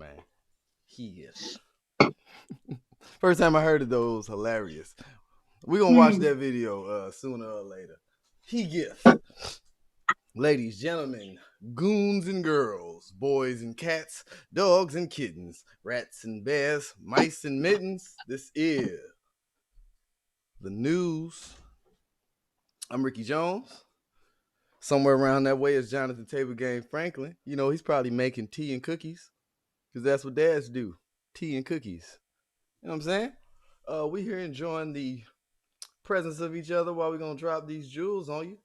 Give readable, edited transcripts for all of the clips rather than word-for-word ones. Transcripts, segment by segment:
man. He is. First time I heard it though, it was hilarious. We're gonna watch that video sooner or later. He gets. Ladies, gentlemen, goons and girls, boys and cats, dogs and kittens, rats and bears, mice and mittens. This is the news. I'm Ricky Jones. Somewhere around that way is Jonathan Table Game Franklin. You know, he's probably making tea and cookies because that's what dads do, tea and cookies. You know what I'm saying? We here enjoying the presence of each other while we're going to drop these jewels on you.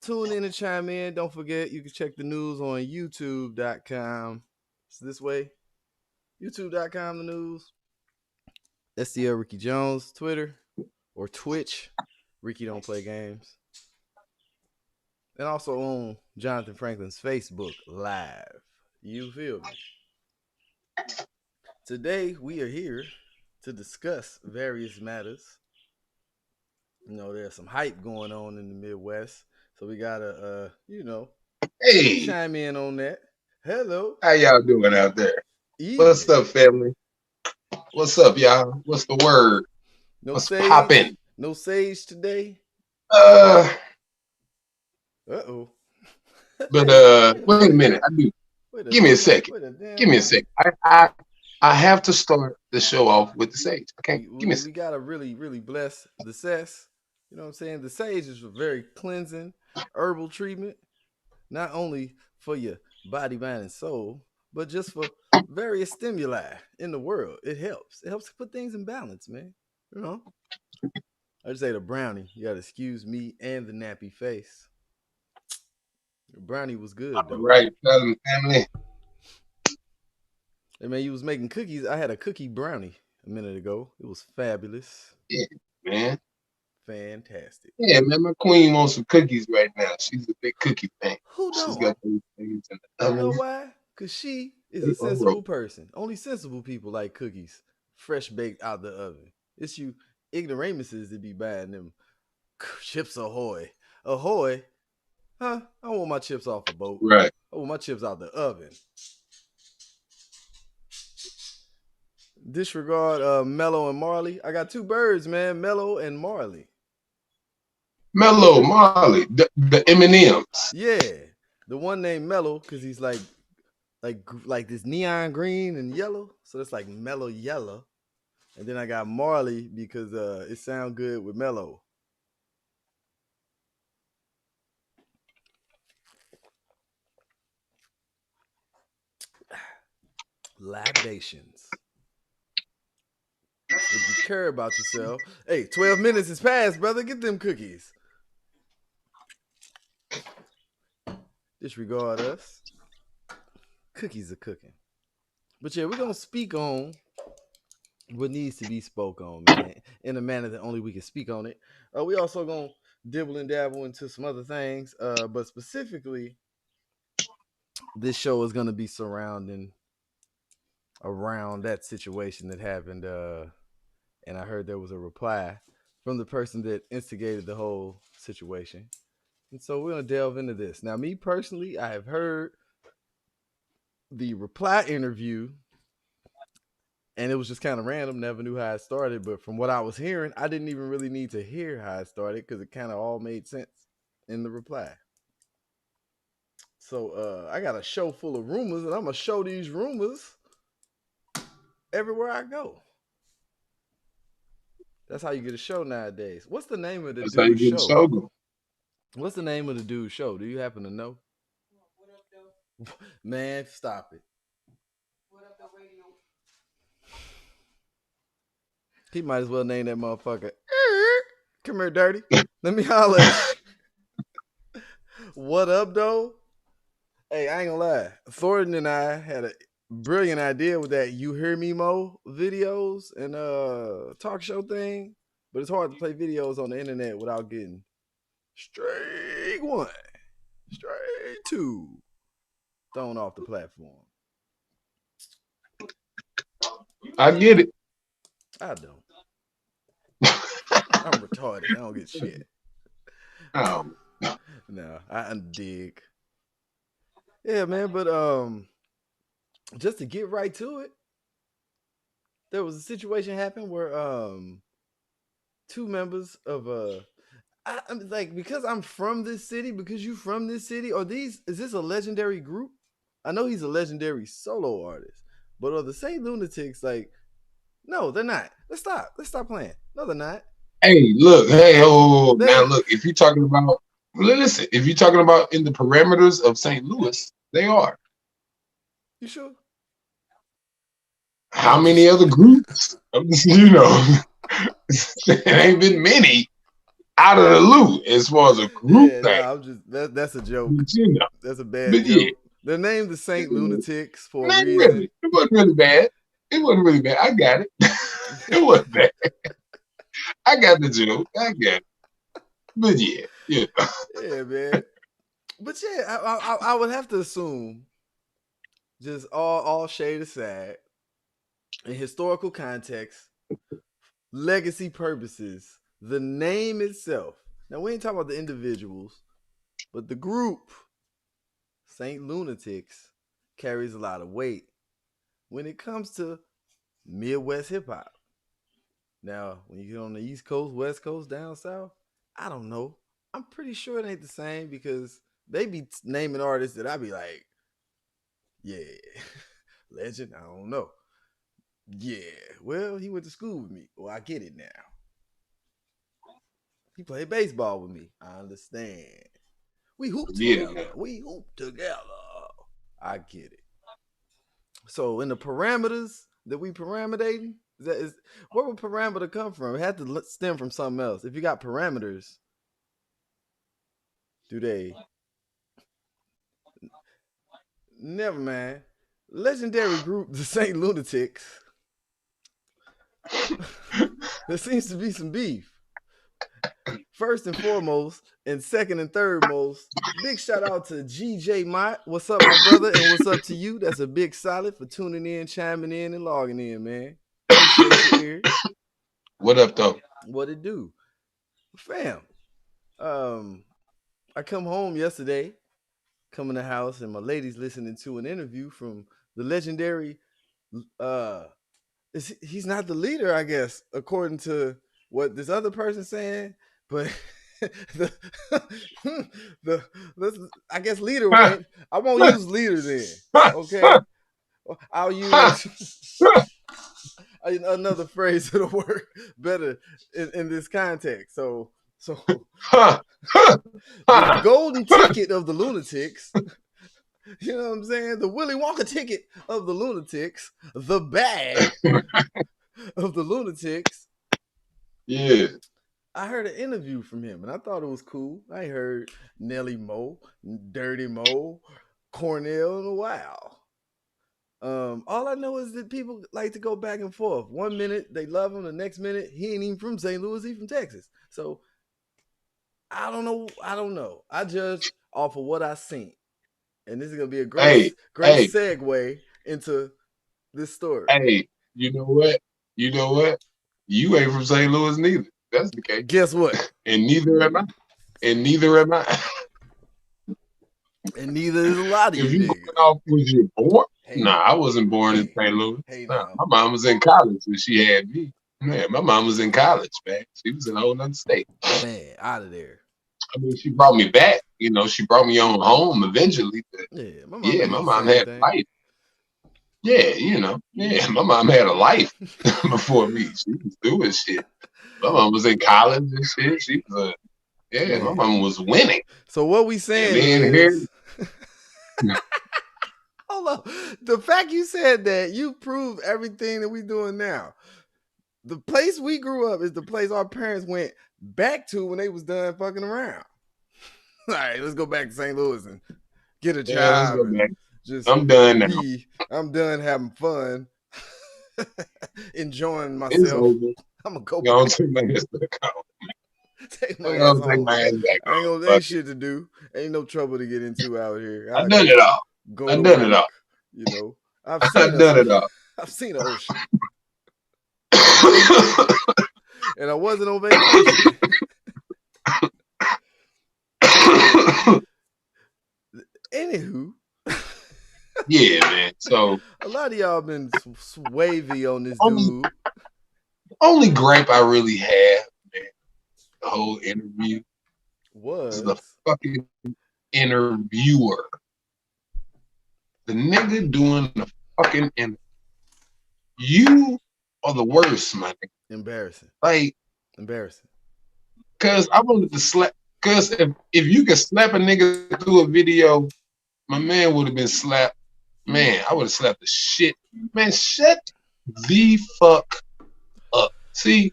Tune in and chime in. Don't forget, you can check the news on youtube.com. It's this way. youtube.com, the news. STL Ricky Jones, Twitter or Twitch. Ricky Don't Play Games. And also on Jonathan Franklin's Facebook Live. You feel me? Today, we are here to discuss various matters. You know, there's some hype going on in the Midwest. So we gotta, Hey, chime in on that. Hello. how y'all doing out there? What's Evening. up, family? What's up, y'all? What's the word? No What's sage. poppin'? No sage today. Uh, Uh-oh. but Hey, wait a wait minute. a I do. wait a Give me a damn second. wait a Give damn me a minute. second. I have to start the show off with the sage. Okay, We, give me we a we second. gotta really bless the cess. You know what I'm saying? The sage is a very cleansing herbal treatment, not only for your body, mind, and soul, but just for various stimuli in the world. It helps. It helps to put things in balance, man. You know? I just ate a brownie. You gotta excuse me and the nappy face. The brownie was good All though. right, family. Hey man, you was making cookies. I had a cookie brownie a minute ago. It was fabulous. Yeah, man. Fantastic. Yeah, man. My queen wants some cookies right now. She's a big cookie fan. Who She's don't? got those things in the You know oven. why? Because she is They a on roll. sensible person. Only sensible people like cookies fresh baked out the oven. It's you ignoramuses that be buying them chips ahoy. Ahoy? Huh? I want my chips off a boat. Right. I want my chips out the oven. Disregard Mello and Marley. I got two birds, man. Mello and Marley. Mellow Marley, the M&Ms. Yeah. The one named Mello, because he's like this neon green and yellow. So it's like mellow yellow. And then I got Marley because it sounds good with mellow. Libations. If you care about yourself. Hey, 12 minutes has passed, brother. Get them cookies. Disregard us. Cookies are cooking. But yeah, we're going to speak on what needs to be spoke on, man, in a manner that only we can speak on it. We also going to dibble and dabble into some other things. But specifically, this show is going to be surrounding around that situation that happened. And I heard there was a reply from the person that instigated the whole situation. And so we're going to delve into this. Now, me personally, I have heard the reply interview, and it was just kind of random. Never knew how it started. But from what I was hearing, I didn't even really need to hear how it started because it kind of all made sense in the reply. So I got a show full of rumors, and I'm going to show these rumors everywhere I go. That's how you get a show nowadays. What's the name of the That's how you dude's get the show? show going. What's the name of the dude's show? Do you happen to know? Man, stop it. He might as well name that motherfucker. Come here, dirty. Let me holler at you. What up, though? Hey, I ain't gonna lie. Thornton and I had a brilliant idea with that You Hear Me Mo videos and talk show thing. But it's hard to play videos on the internet without getting straight one, straight two thrown off the platform. I get it. I don't. I'm retarded. I don't get shit. Oh, No, I dig. Yeah, man, but just to get right to it, there was a situation happened where two members of I'm like, because I'm from this city, because you from this city, is this a legendary group? I know he's a legendary solo artist, but are the Saint Lunatics like? No, they're not. Let's stop. Let's stop playing. No, they're not. Hey, look, hey, oh, now They, look, if you're talking about, listen, if you're talking about in the parameters of St. Louis, they are. you sure? How many other groups? You know, there ain't been many out of the loop as far as a group Yeah, thing. nah, I'm just that's a joke. You know, That's a bad but joke. yeah, They're named the Saint Lunatics for a not reason. really. It wasn't really bad. It wasn't really bad. I got it. It wasn't bad. I got the joke. I got it. But yeah, yeah. Yeah, man. But yeah, I would have to assume, just all shade aside, in historical context, legacy purposes, the name itself. Now we ain't talking about the individuals, but the group, Saint Lunatics, carries a lot of weight when it comes to Midwest hip hop. Now, when you get on the East Coast, West Coast, down south, I don't know. I'm pretty sure it ain't the same because they be naming artists that I be like, yeah, legend. I don't know. Yeah, well, he went to school with me. Well, I get it now. He played baseball with me. I understand. We hoop Yeah, together. We hoop together. I get it. So in the parameters that we paramedating, where would parameter come from? It had to stem from something else. If you got parameters, do they? Never mind. Legendary group, the Saint Lunatics. There seems to be some beef. First and foremost, and second and third most, big shout out to GJ Mott. What's up, my brother? And what's up to you? That's a big solid for tuning in, chiming in, and logging in, man. Appreciate your ears. What up, though? What it do? Fam. I come home yesterday, come in the house, and my lady's listening to an interview from the legendary he's not the leader, I guess, according to what this other person's saying, but the I guess leader ain't. I won't use leader then. Okay, I'll use another phrase that'll work better in this context. So the golden ticket of the Lunatics. You know what I'm saying? The Willy Wonka ticket of the Lunatics, the bag of the Lunatics. Yeah. I heard an interview from him and I thought it was cool. I heard Nelly Mo, Dirty Mo, Cornell in a while. All I know is that people like to go back and forth. 1 minute they love him, the next minute he ain't even from St. Louis, he's from Texas. So I don't know. I judge off of what I seen. And this is gonna be a great segue into this story. Hey, you know what? You ain't from St. Louis neither. That's the case. Guess what? And neither am I. And neither am I. And neither is a lot of if you you niggas. going off was you born? Hey, nah, I wasn't born in St. Louis. Hey, nah, my mom was in college when she had me. Man, my mom was in college, man. She was in a whole other state. Man, out of there. I mean, she brought me back. You know, she brought me on home eventually. But yeah, my mom had a life. Yeah, my mom had a life before me. She was doing shit. My mom was in college and shit. She was my mom was winning. So what we saying is, hold up. The fact you said that, you prove everything that we doing now. The place we grew up is the place our parents went back to when they was done fucking around. All right, let's go back to St. Louis and get a job. I'm done now. I'm done having fun, enjoying myself. I'm gonna go back. Take my ass Take my ass home. Ain't shit to do. Ain't no trouble to get into out here. I've done it all. I've done it all. You know, I've done it all. I've seen the ocean. And I wasn't on vacation. Anywho. Yeah, man. So A lot of y'all been wavy on this dude. Only gripe I really have, man, the whole interview was the fucking interviewer. The nigga doing the fucking interview. You are the worst, man. Embarrassing. Like, embarrassing. Cause I wanted to slap. Cause if you could slap a nigga through a video, my man would have been slapped. Man, I would have slapped the shit. Man, shut the fuck up. See,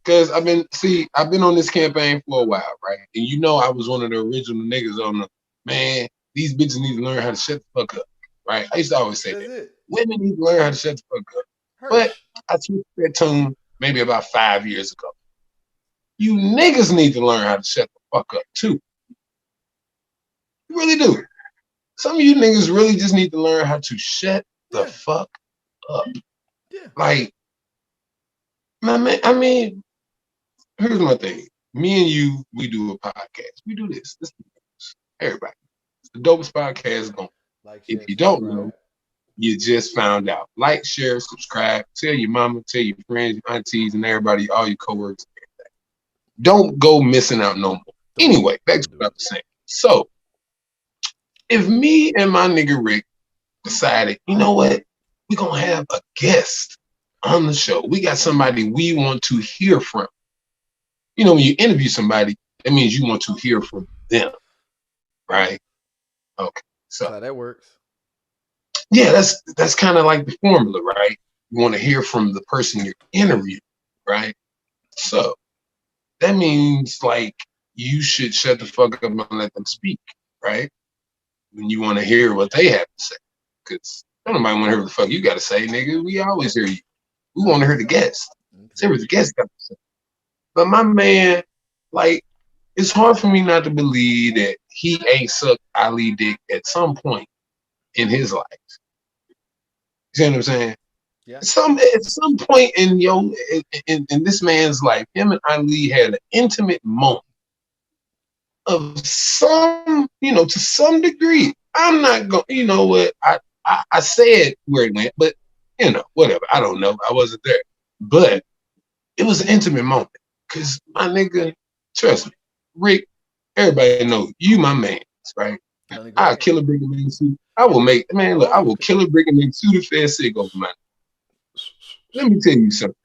cause I've been on this campaign for a while, right? And you know I was one of the original niggas on the man. These bitches need to learn how to shut the fuck up, right? I used to always say that. Women need to learn how to shut the fuck up. But I switched that tune maybe about 5 years ago. You niggas need to learn how to shut the fuck up too. You really do. Some of you niggas really just need to learn how to shut the fuck up. Yeah. Like, my man, I mean, here's my thing. Me and you, we do a podcast. We do this. Everybody. It's the dopest podcast going. Like, if you don't know, you just found out. Like, share, subscribe, tell your mama, tell your friends, your aunties, and everybody, all your coworkers. Don't go missing out no more. Anyway, back to what I was saying. So, if me and my nigga Rick decided, you know what, we're going to have a guest on the show. We got somebody we want to hear from. You know, when you interview somebody, that means you want to hear from them. Right? Okay. So how that works. Yeah, that's kind of like the formula, right? You want to hear from the person you're interviewing, right? So that means like you should shut the fuck up and let them speak, right? When you want to hear what they have to say. Because nobody want to hear what the fuck you got to say, nigga. We always hear you. We want to hear the guest. See what the guest got to say. But my man, like, it's hard for me not to believe that he ain't sucked Ali dick at some point in his life. You see what I'm saying? Yeah. At some point in this man's life, him and Ali had an intimate moment of some, to some degree. I'm not going, you know what? I said where it went, but whatever. I don't know. I wasn't there. But it was an intimate moment. Cause my nigga, trust me, Rick, everybody know you my man, right? I'll kill a Brigham Young suit. I will kill a Brigham Young suit if they're sick over mine. Let me tell you something.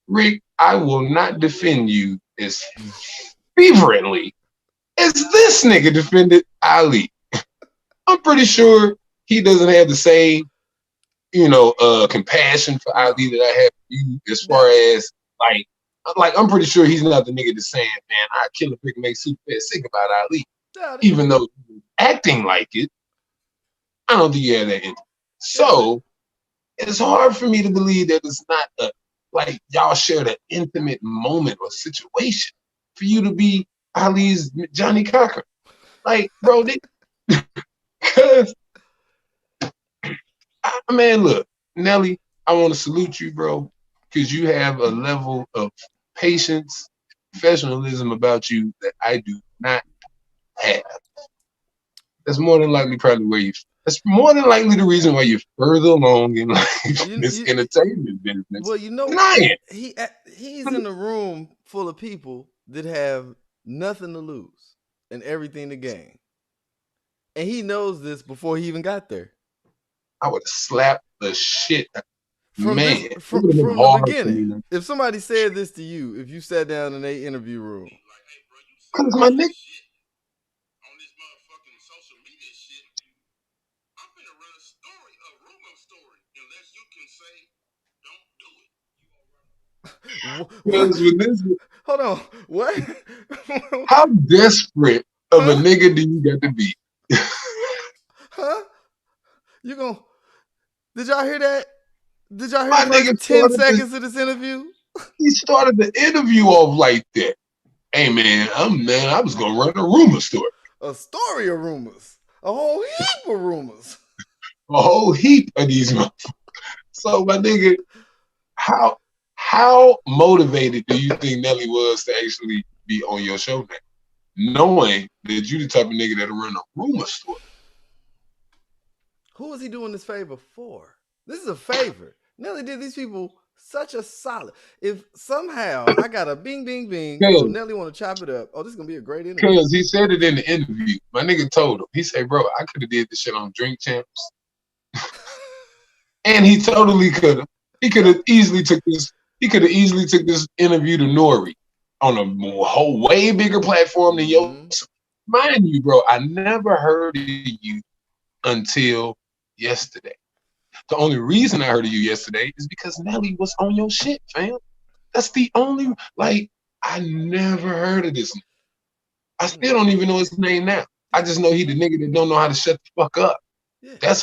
Rick, I will not defend you as fervently as this nigga defended Ali. I'm pretty sure he doesn't have the same, compassion for Ali that I have for you as far as like I'm pretty sure he's not the nigga that's saying, man, I kill a Brigham Young suit if they're sick about Ali. Even though acting like it, I don't think you have that in. So it's hard for me to believe that it's not like y'all shared an intimate moment or situation for you to be Ali's Johnny Cochran. Like, bro, because man, look, Nelly, I want to salute you, bro, because you have a level of patience, professionalism about you that I do not have. That's more than likely probably that's more than likely the reason why you're further along in life in this entertainment business. Well, he's in a room full of people that have nothing to lose and everything to gain. And he knows this before he even got there. I would have slapped the shit out of from the beginning. If somebody said this to you, if you sat down in a interview room, because my nigga. Hold on, what? How desperate of a nigga do you got to be? Huh? Did y'all hear that? Did y'all hear the first 10 seconds of this interview? He started the interview off like that. Hey man, I was gonna run a rumor story. A story of rumors. A whole heap of rumors. A whole heap of these motherfuckers. So my nigga, how motivated do you think Nelly was to actually be on your show now? Knowing that you the type of nigga that'll run a rumor story. Who is he doing this favor for? This is a favor. Nelly did these people such a solid. If somehow I got a bing, bing, bing, oh, Nelly want to chop it up. Oh, this is going to be a great interview. Because he said it in the interview. My nigga told him. He said, bro, I could have did this shit on Drink Champs. And he totally could have. He could have easily took this. He could have easily took this interview to Nori on a whole way bigger platform than yours. Mind you, bro, I never heard of you until yesterday. The only reason I heard of you yesterday is because Nelly was on your shit, fam. That's the only, like, I never heard of this. I still don't even know his name now. I just know he the nigga that don't know how to shut the fuck up. Yeah. That's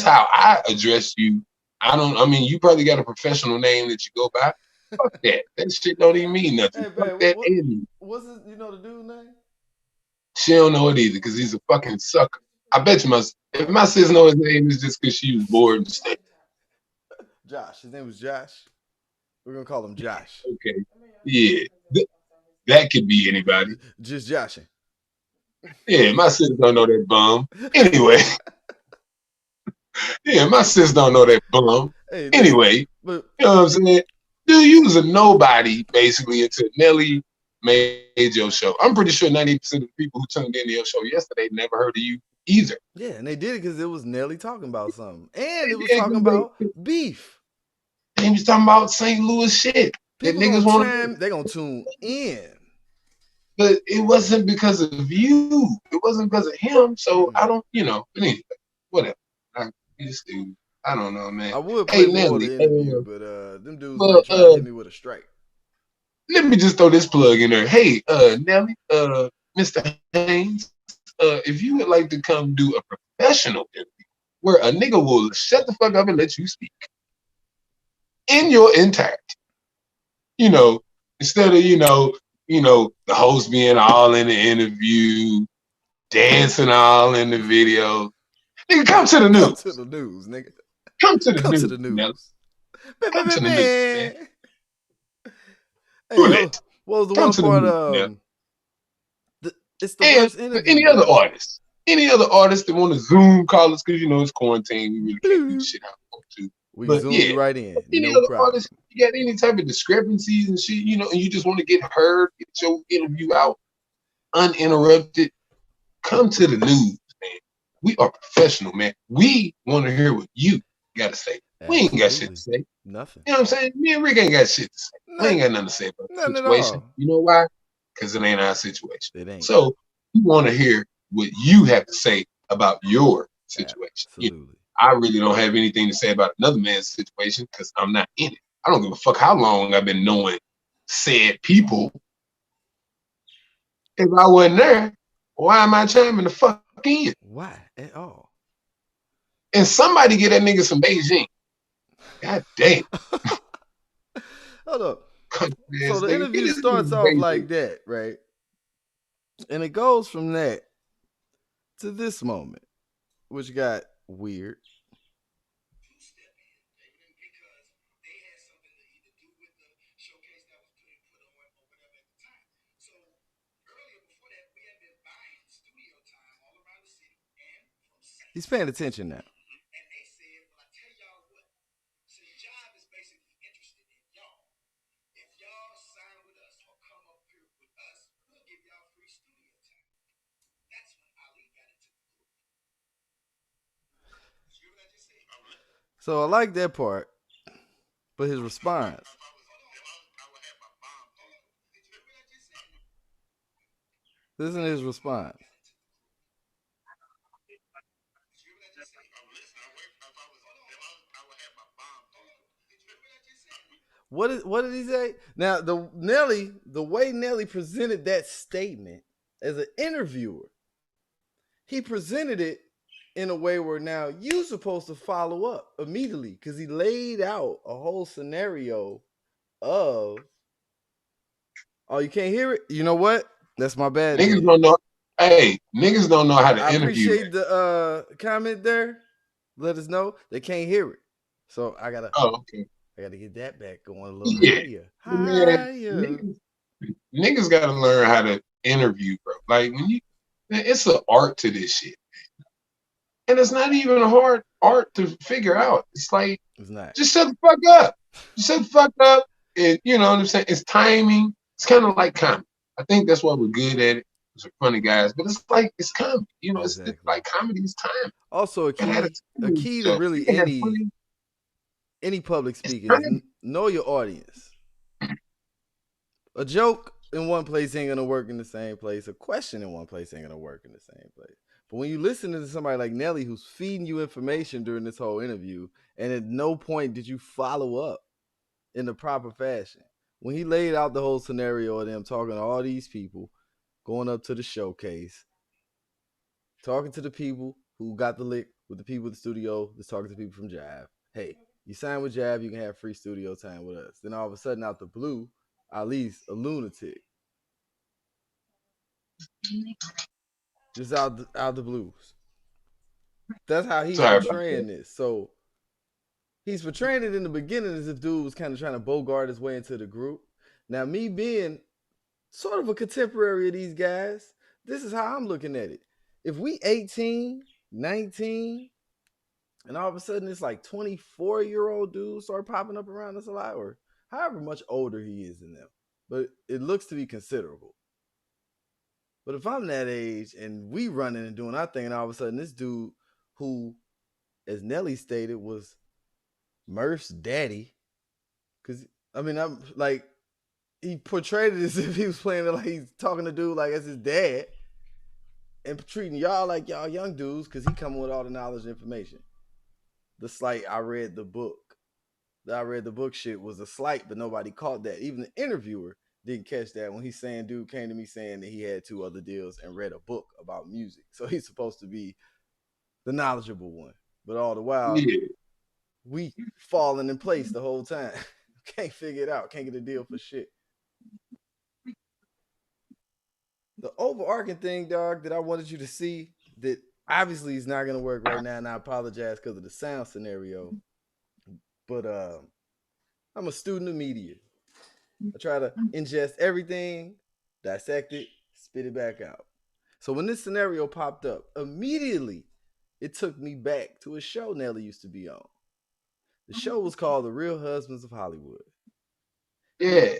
how I address you. I mean, you probably got a professional name that you go by. Fuck that. That shit don't even mean nothing. Hey, fuck babe, that. What's his, you know the dude's name? She don't know it either because he's a fucking sucker. I bet you if my sis know his name, it's just because she was bored and stuff. Josh. His name was Josh. We're gonna call him Josh. Okay. Yeah. That could be anybody. Just joshing. Yeah, my sis don't know that bum. Anyway. Yeah, my sis don't know that bum. Hey, anyway, you know what I'm saying? Dude, you was a nobody basically until Nelly made your show. I'm pretty sure 90% of the people who tuned into your show yesterday never heard of you either. Yeah, and they did it because it was Nelly talking about something. And it was talking about beef. And he was talking about St. Louis shit. People niggas want they're gonna tune in. But it wasn't because of you. It wasn't because of him. So I don't, anyway, whatever. I don't know, man. I would play more of the interview, but them dudes might try to hit me with a strike. Let me just throw this plug in there. Hey, Nelly, Mr. Haynes, if you would like to come do a professional interview where a nigga will shut the fuck up and let you speak in your entirety, instead of, the host being all in the interview, dancing all in the video. Nigga, come to the news. Come to the news, nigga. Come to the news. Come to the news, man. Hey, what was the one part? It's the worst interview. Any other artist that want to Zoom call us because it's quarantine, we really can't do shit out to. We zoom you right in. Any other artist, you got any type of discrepancies and shit, and you just want to get heard, get your interview out uninterrupted, come to the news, man. We are professional, man. We want to hear what you got to say. Absolutely. We ain't got shit to say. Nothing. You know what I'm saying? Me and Rick ain't got shit to say. We ain't got nothing to say about the situation. You know why? Because it ain't our situation. It ain't. So we want to hear what you have to say about your situation. Absolutely. I really don't have anything to say about another man's situation because I'm not in it. I don't give a fuck how long I've been knowing said people. If I wasn't there, why am I chiming the fuck in? Why at all? And somebody get that nigga some Beijing. God damn. Hold up. So the interview starts off like that, right? And it goes from that to this moment, which got weird. He's paying attention now. So I like that part, but his response. Listen to his response. What did he say? Now the way Nelly presented that statement as an interviewer, he presented it in a way where now you're supposed to follow up immediately because he laid out a whole scenario of, oh, you can't hear it? You know what? That's my bad. Niggas don't know. Hey, niggas don't know how to interview. I appreciate the comment there. Let us know they can't hear it. So I gotta. Oh, okay. I gotta get that back going a little higher. Niggas gotta learn how to interview, bro. Like it's an art to this shit. And it's not even a hard art to figure out. It's like, It's not. just shut the fuck up. Just shut the fuck up. And you know what I'm saying? It's timing. It's kind of like comedy. I think that's why we're good at it. We're funny guys, but it's like it's comedy. You know, Exactly. it's like comedy is time. Also, a key to really any public speaking is know your audience. A joke in one place ain't gonna work in the same place. A question in one place ain't gonna work in the same place. But when you listen to somebody like Nelly who's feeding you information during this whole interview, and at no point did you follow up in the proper fashion, when he laid out the whole scenario of them talking to all these people, going up to the showcase, talking to the people who got the lick with the people at the studio, that's talking to people from Jive. Hey, you sign with Jive, you can have free studio time with us. Then all of a sudden, out the blue, Ali's a lunatic. Just out the blues. That's how he's portraying this. So he's portraying it in the beginning as if dude was kind of trying to bogart his way into the group. Now, me being sort of a contemporary of these guys, this is how I'm looking at it. If we 18, 19, and all of a sudden it's like 24-year-old dudes start popping up around us a lot, or however much older he is than them, but it looks to be considerable. But if I'm that age and we running and doing our thing, and all of a sudden this dude who, as Nelly stated, was Murph's daddy, because I mean, I'm like, he portrayed it as if he was playing it like he's talking to dude like as his dad, and treating y'all like y'all young dudes because he coming with all the knowledge and information. The slight I read the book shit was a slight, but nobody caught that. Even the interviewer didn't catch that when he's saying dude came to me saying that he had 2 other deals and read a book about music. So he's supposed to be the knowledgeable one. But all the while, we falling in place the whole time. Can't figure it out. Can't get a deal for shit. The overarching thing, dog, that I wanted you to see that obviously is not going to work right now, and I apologize because of the sound scenario. But I'm a student of media. I try to ingest everything, dissect it, spit it back out. So when this scenario popped up, immediately it took me back to a show Nelly used to be on. The show was called The Real Husbands of Hollywood. Yeah.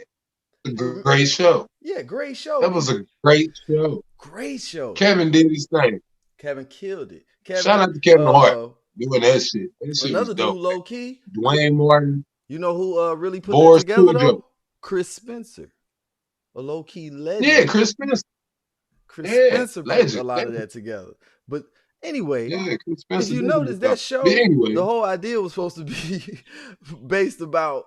Great show. Yeah, great show. That was a great show. Great show. Kevin did his thing. Kevin killed it. Kevin, shout out to Kevin Hart doing that shit. That shit another was dope. dude, low key. Dwayne Martin. You know who really put it together though? Chris Spencer, a low key legend. Yeah, Chris Spencer. Spencer put a lot of that together. But anyway, if you notice that show, the whole idea was supposed to be based about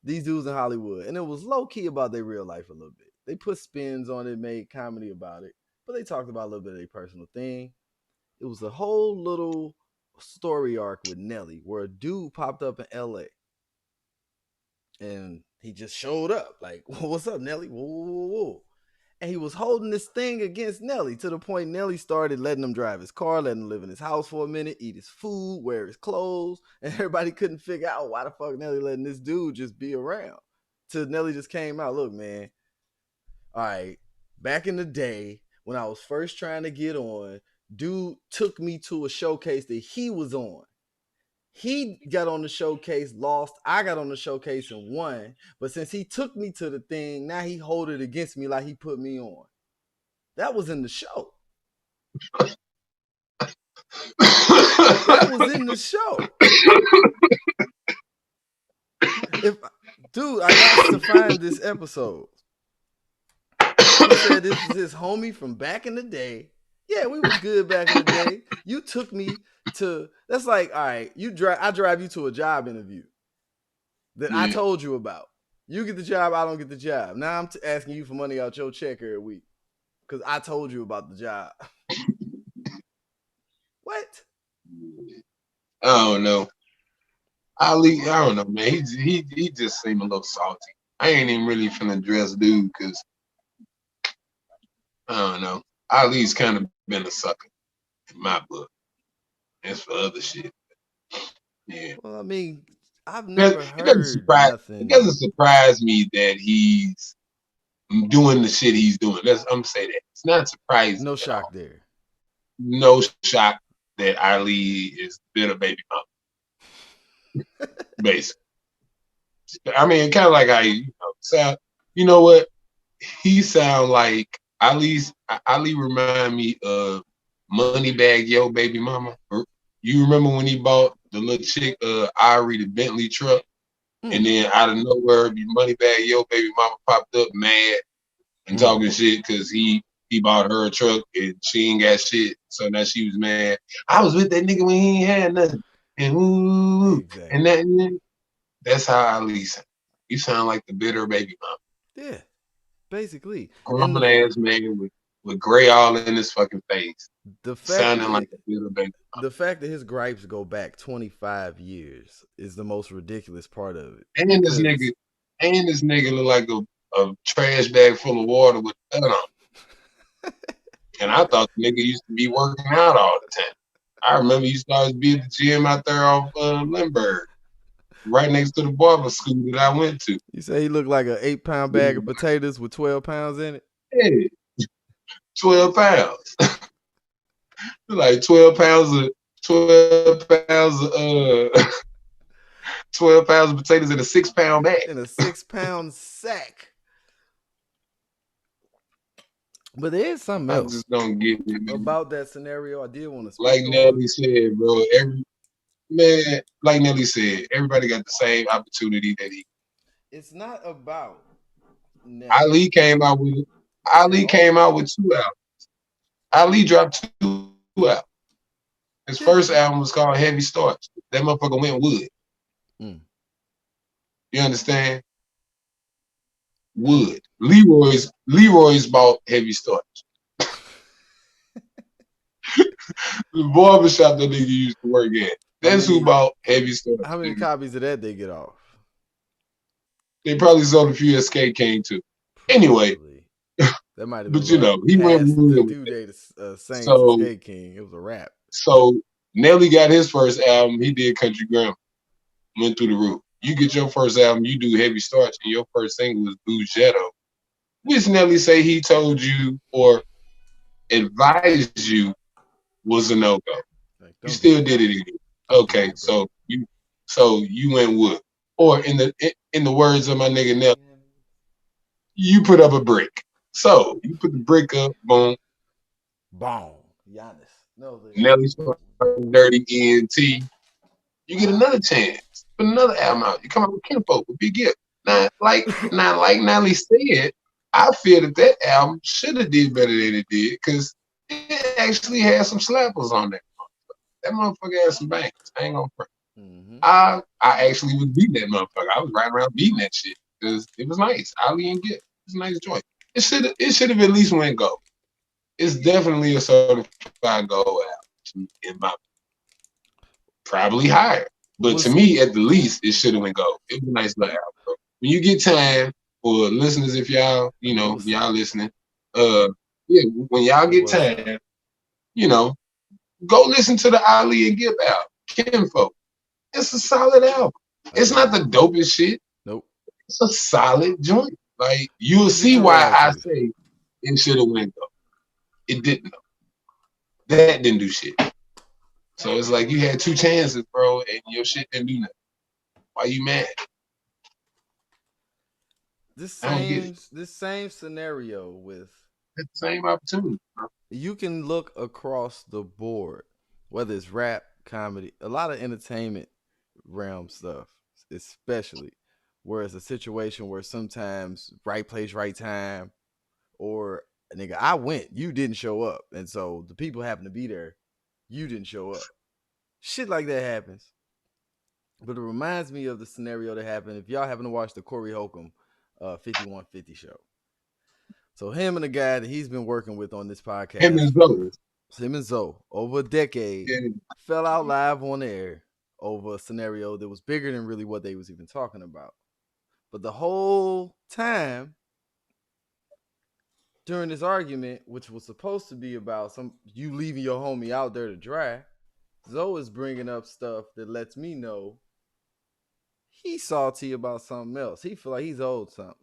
these dudes in Hollywood, and it was low key about their real life a little bit. They put spins on it, made comedy about it, but they talked about a little bit of their personal thing. It was a whole little story arc with Nelly where a dude popped up in LA and he just showed up like, what's up, Nelly? Whoa, whoa, whoa. And he was holding this thing against Nelly to the point Nelly started letting him drive his car, letting him live in his house for a minute, eat his food, wear his clothes. And everybody couldn't figure out why the fuck Nelly letting this dude just be around. Till Nelly just came out, look, man, all right, back in the day when I was first trying to get on, dude took me to a showcase that he was on. He got on the showcase, lost. I got on the showcase and won. But since he took me to the thing, now he hold it against me like he put me on. That was in the show. That was in the show. Dude, I got to find this episode. He said this is his homie from back in the day. Yeah, we was good back in the day. You took me to, that's like, all right, I drive you to a job interview that I told you about. You get the job, I don't get the job. Now I'm asking you for money out your check every week because I told you about the job. What? I don't know. Ali, I don't know, man. He just seemed a little salty. I ain't even really finna address dude because I don't know. Ali's kind of been a sucker in my book. As for other shit. Yeah. Well, I mean, I've never heard nothing. It doesn't surprise me that he's doing the shit he's doing. I'm gonna say that. It's not surprising. No shock there. No shock. that Ali is bitter baby mama. Basically. I mean, kind of like how you know, sound. You know what? He sound like Ali remind me of Moneybag Yo baby mama. You remember when he bought the little chick Irie the Bentley truck, and then out of nowhere, Moneybag Yo baby mama popped up mad and talking shit because he bought her a truck and she ain't got shit, so now she was mad. I was with that nigga when he ain't had nothing, and exactly. And that's how Ali sound. You sound like the bitter baby mama. Yeah, basically. Grumbling ass man with gray all in his fucking face. The fact sounding like a bitter baby mama. The fact that his gripes go back 25 years is the most ridiculous part of it. And this nigga look like a trash bag full of water with dirt on. And I thought the nigga used to be working out all the time. I remember he started to be at the gym out there off Lindbergh, right next to the barber school that I went to. You say he looked like an 8-pound bag of potatoes with 12 pounds in it? Yeah, 12 pounds. Like 12 pounds of 12 pounds of 12 pounds of potatoes in a 6-pound bag. In a 6-pound sack. But there's something else. I just don't get it about that scenario. I did want to speak like Nelly said, bro. Like Nelly said, everybody got the same opportunity that he. It's not about Nelly. Ali came out with 2 albums. Ali dropped 2 albums. His first album was called Heavy Starch. That motherfucker went wood. You understand? Wood. Leroy's bought Heavy Starch. The barbershop that nigga used to work at. That's who bought Heavy Starch. How many copies of that they get off? They probably sold a few Skate King too. Anyway. That might have been. But you know, he went with due date saying Skate King. It was a rap. So Nelly got his first album. He did Country Grammar. Went through the roof. You get your first album, you do Heavy Starch, and your first single was Bugetto, which Nelly say he told you or advised you was a no-go. You still did it again. Okay, so you went wood. Or in the words of my nigga Nelly, you put up a brick. So you put the brick up, boom. Boom. Giannis. No, Nelly's Dirty ENT. You get another chance. Put another album out. You come out with Kinfolk with Big Gift. Now, like Nelly said, I feel that album should have did better than it did because it actually had some slappers on there. That motherfucker had some bangs. I ain't gonna front. I actually was beating that motherfucker. I was riding around beating that shit because it was nice. Ali and Gift. It's a nice joint. It should have at least went gold. It's definitely a certified gold album in my probably higher. But to me, at the least, it should have went gold. It was a nice little album, bro. When you get time, for listeners, if y'all, y'all listening, when y'all get time, go listen to the Ali and Gift album, Kinfolk. It's a solid album. It's not the dopest shit. Nope. It's a solid joint. Like, you'll see why I say it should have went gold. It didn't. That didn't do shit. So it's like you had 2 chances, bro, and your shit didn't do nothing. Why you mad? This same scenario with the same opportunity, bro. You can look across the board, whether it's rap, comedy, a lot of entertainment realm stuff, especially where it's a situation where sometimes right place, right time, or nigga, I went, you didn't show up, and so the people happen to be there, you didn't show up. Shit like that happens. But it reminds me of the scenario that happened. If y'all happen to watch the Corey Holcomb 5150 show. So him and the guy that he's been working with on this podcast. Him and Zoe over a decade fell out live on air over a scenario that was bigger than really what they was even talking about. But the whole time during this argument, which was supposed to be about you leaving your homie out there to dry, Zoe is bringing up stuff that lets me know he's salty about something else. He feel like he's owed something.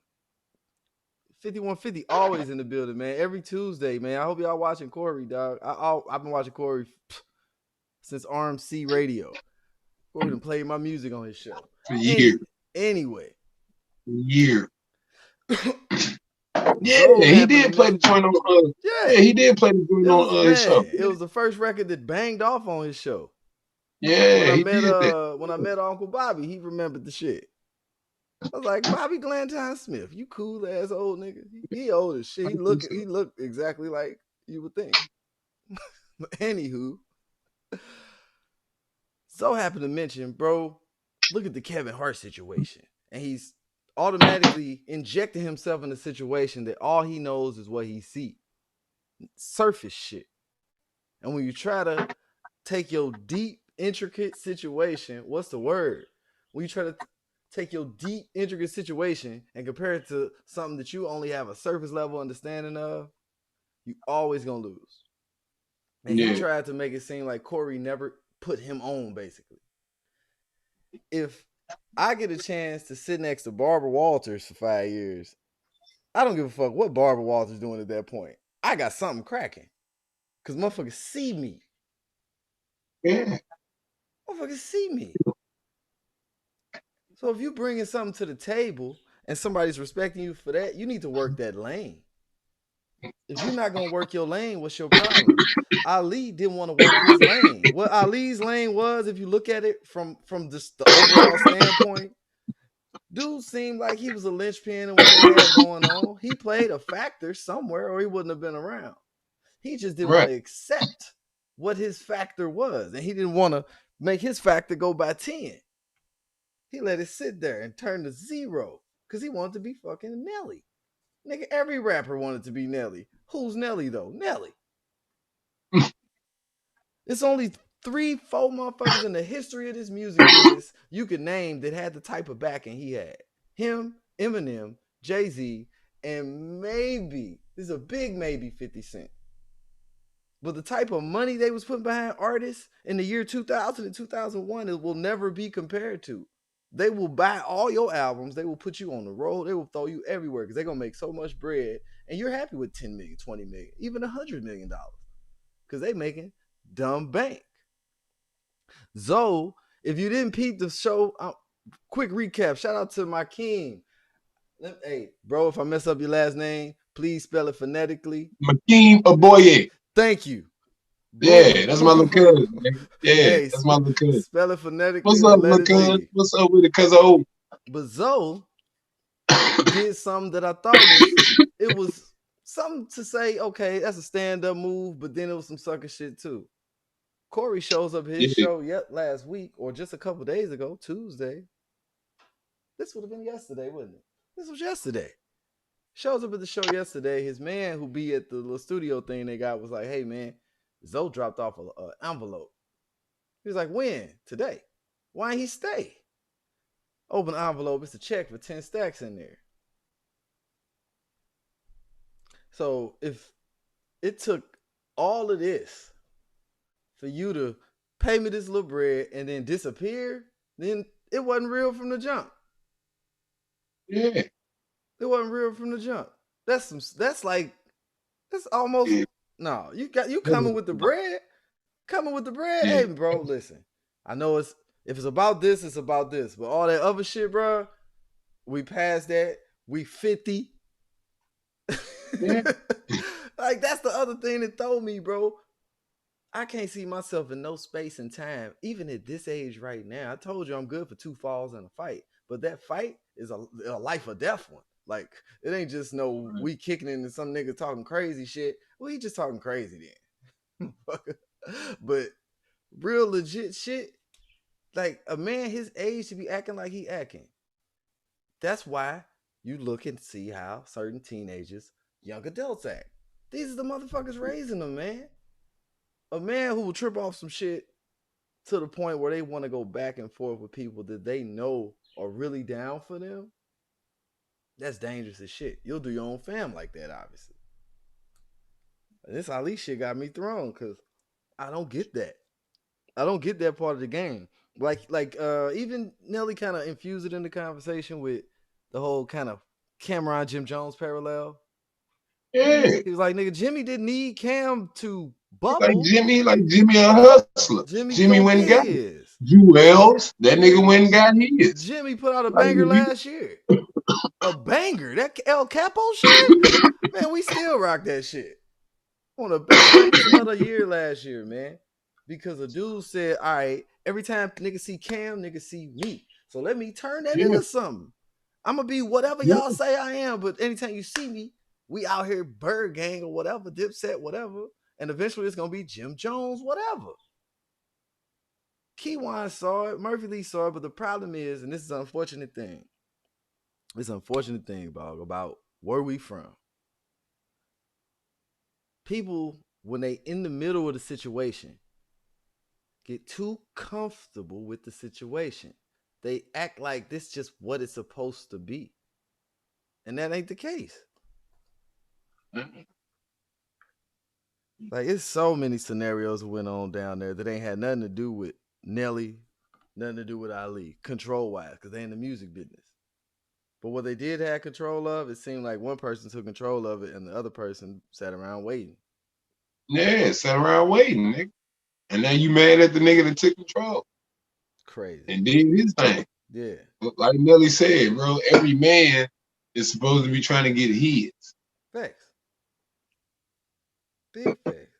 5150 always in the building, man. Every Tuesday, man. I hope y'all watching Corey, dog. I've been watching Corey since RMC Radio. Corey done played my music on his show. For years. Anyway. Years. Yeah, he did play the joint on. Yeah, he did play the joint on his show. It was the first record that banged off on his show. Yeah, when I met Uncle Bobby, he remembered the shit. I was like, Bobby Glantine Smith, you cool ass old nigga. He old as shit. He looked exactly like you would think. But anywho, so happened to mention, bro, look at the Kevin Hart situation. And he's automatically injecting himself in a situation that all he knows is what he sees. Surface shit. And when you try to take your deep, intricate situation, what's the word? When you try to take your deep, intricate situation and compare it to something that you only have a surface level understanding of, you always gonna lose. And he tried to make it seem like Corey never put him on, basically. If I get a chance to sit next to Barbara Walters for 5 years, I don't give a fuck what Barbara Walters doing at that point. I got something cracking. Because motherfuckers see me. Yeah. Motherfuckers see me. So if you bringing something to the table and somebody's respecting you for that, you need to work that lane. If you're not going to work your lane, what's your problem? Ali didn't want to work his lane. What Ali's lane was, if you look at it from just the overall standpoint, dude seemed like he was a linchpin in what they had going on. He played a factor somewhere or he wouldn't have been around. He just didn't want to accept what his factor was. And he didn't want to make his factor go by 10. He let it sit there and turn to 0 because he wanted to be fucking Nelly. Nigga, every rapper wanted to be Nelly. Who's Nelly, though? Nelly. It's only 3-4 motherfuckers in the history of this music business you could name that had the type of backing he had. Him, Eminem, Jay-Z, and maybe, this is a big maybe, 50 Cent. But the type of money they was putting behind artists in the year 2000 and 2001, it will never be compared to. They will buy all your albums. They will put you on the road. They will throw you everywhere because they're going to make so much bread. And you're happy with 10 million, 20 million, even $100 million. Because they making dumb bank. Zoe, if you didn't peep the show, quick recap. Shout out to my king. Hey, bro, if I mess up your last name, please spell it phonetically. Makeem Aboye. Thank you. Yeah, that's my little cousin. Yeah, hey, that's my little cousin. Spell it phonetically. What's up, little cousin? What's up with it, cousin? But Zoe did something that I thought it was something to say, okay, that's a stand-up move, but then it was some sucker shit too. Corey shows up at his show last week, or just a couple days ago, Tuesday. This would have been yesterday, wouldn't it? This was yesterday. Shows up at the show yesterday. His man who be at the little studio thing they got was like, hey, man, Zoe dropped off an envelope. He was like, when? Today. Why didn't he stay? Open the envelope. It's a check for 10 stacks in there. So if it took all of this for you to pay me this little bread and then disappear, then it wasn't real from the jump. Yeah. It wasn't real from the jump. That's almost no. You coming with the bread. Coming with the bread. Hey, bro, listen. I know if it's about this, it's about this. But all that other shit, bro, we passed that. We 50. Yeah. Like, that's the other thing that told me, bro. I can't see myself in no space and time, even at this age right now. I told you I'm good for 2 falls in a fight. But that fight is a life or death one. Like, it ain't just no we kicking into some nigga talking crazy shit. Well, he just talking crazy then. But real legit shit, like a man his age should be acting like he acting. That's why you look and see how certain teenagers, young adults act. These are the motherfuckers raising them, man. A man who will trip off some shit to the point where they want to go back and forth with people that they know are really down for them. That's dangerous as shit. You'll do your own fam like that, obviously. This Ali shit got me thrown because I don't get that. I don't get that part of the game. Like even Nelly kind of infused it in the conversation with the whole kind of Cameron Jim Jones parallel. Yeah. He was like, nigga, Jimmy didn't need Cam to Like bubble. Jimmy a hustler. Jimmy Jimmy go went and get got it. his. Jewels, that nigga went and got his. Jimmy put out a Like, banger last year. A banger. That El Capo shit? Man, we still rock that shit. On the best album of the year last year, man. Because a dude said, all right, every time niggas see Cam, niggas see me. So let me turn that into something. I'm going to be whatever y'all say I am, but anytime you see me, we out here Bird Gang or whatever, Dipset, whatever. And eventually it's going to be Jim Jones, whatever. Keywan saw it, Murphy Lee saw it, but the problem is, and this is an unfortunate thing, about where we from. People, when they in the middle of the situation, get too comfortable with the situation. They act like this just what it's supposed to be. And that ain't the case. Like, it's so many scenarios that went on down there that ain't had nothing to do with Nelly, nothing to do with Ali, control-wise, because they in the music business. But what they did have control of, it seemed like one person took control of it and the other person sat around waiting. Yeah, sat around waiting, nigga. And now you mad at the nigga that took control. Crazy. And did his thing. Yeah. Like Nelly said, bro, every man is supposed to be trying to get his. Facts. Big facts.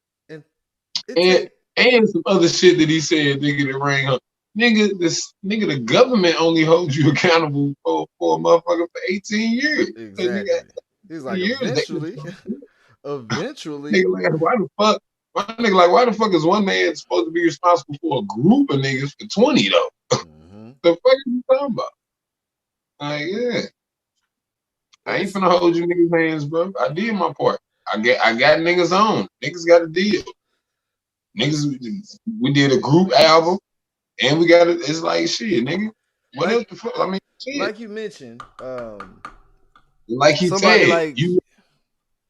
And some other shit that he said, nigga, that rang up. Nigga, the government only holds you accountable for a motherfucker for 18 years. Exactly. He's like, eventually. Nigga, like, why the fuck is one man supposed to be responsible for a group of niggas for 20 though? Mm-hmm. The fuck are you talking about? Like, yeah. I ain't finna hold you niggas' hands, bro. I did my part. I got niggas on. Niggas got a deal. Niggas, we did a group album, and we got it. It's like shit, nigga. What else the fuck? I mean, shit. Like you mentioned, like he said,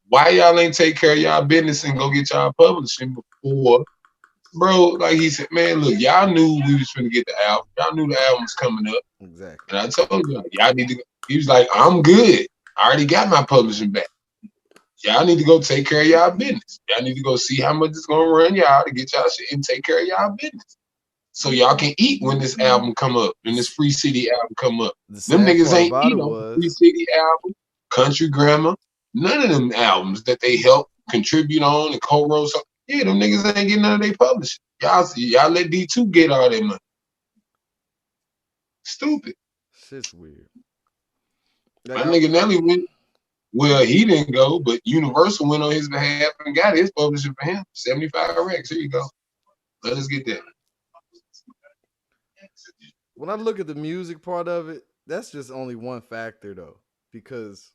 why y'all ain't take care of y'all business and go get y'all publishing before, bro? Like he said, man, look, y'all knew we was finna get the album. Y'all knew the album was coming up. Exactly. And I told y'all need to. He was like, I'm good. I already got my publishing back. Y'all need to go take care of y'all business. Y'all need to go see how much it's gonna run y'all to get y'all shit and take care of y'all business. So y'all can eat when this album come up, when this Free City album come up. Them niggas ain't eat on Free City album, Country Grammar, none of them albums that they help contribute on and co-wrote something. Yeah, them niggas ain't getting none of their publishing. Y'all let D2 get all their money. Stupid. Shit's weird. My nigga Nelly went. Well, he didn't go, but Universal went on his behalf and got his publishing for him. 75 Rex. Here you go. Let us get that. When I look at the music part of it, that's just only one factor, though. Because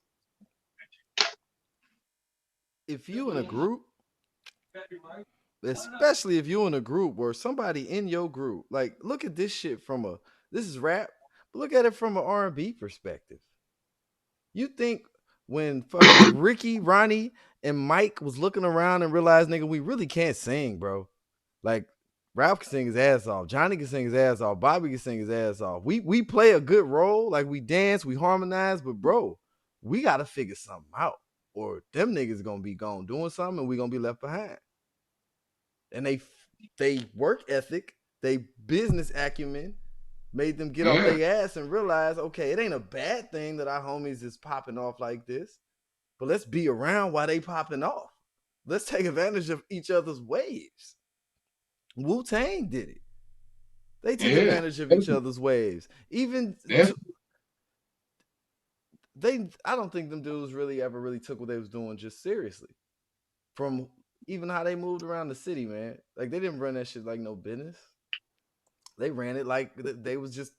if you in a group, especially if you in a group where somebody in your group, like, look at this shit this is rap, but look at it from an R&B perspective. You think when fucking Ricky, Ronnie, and Mike was looking around and realized, nigga, we really can't sing, bro. Like, Ralph can sing his ass off. Johnny can sing his ass off. Bobby can sing his ass off. We play a good role. Like, we dance, we harmonize, but, bro, we got to figure something out. Or them niggas going to be gone doing something and we going to be left behind. And they work ethic, they business acumen, made them get off their ass and realize, okay, it ain't a bad thing that our homies is popping off like this, but let's be around while they popping off. Let's take advantage of each other's waves. Wu-Tang did it. They took advantage of each other's waves. Even I don't think them dudes really ever took what they was doing just seriously. From even how they moved around the city, man. Like, they didn't run that shit like no business. They ran it like they was just,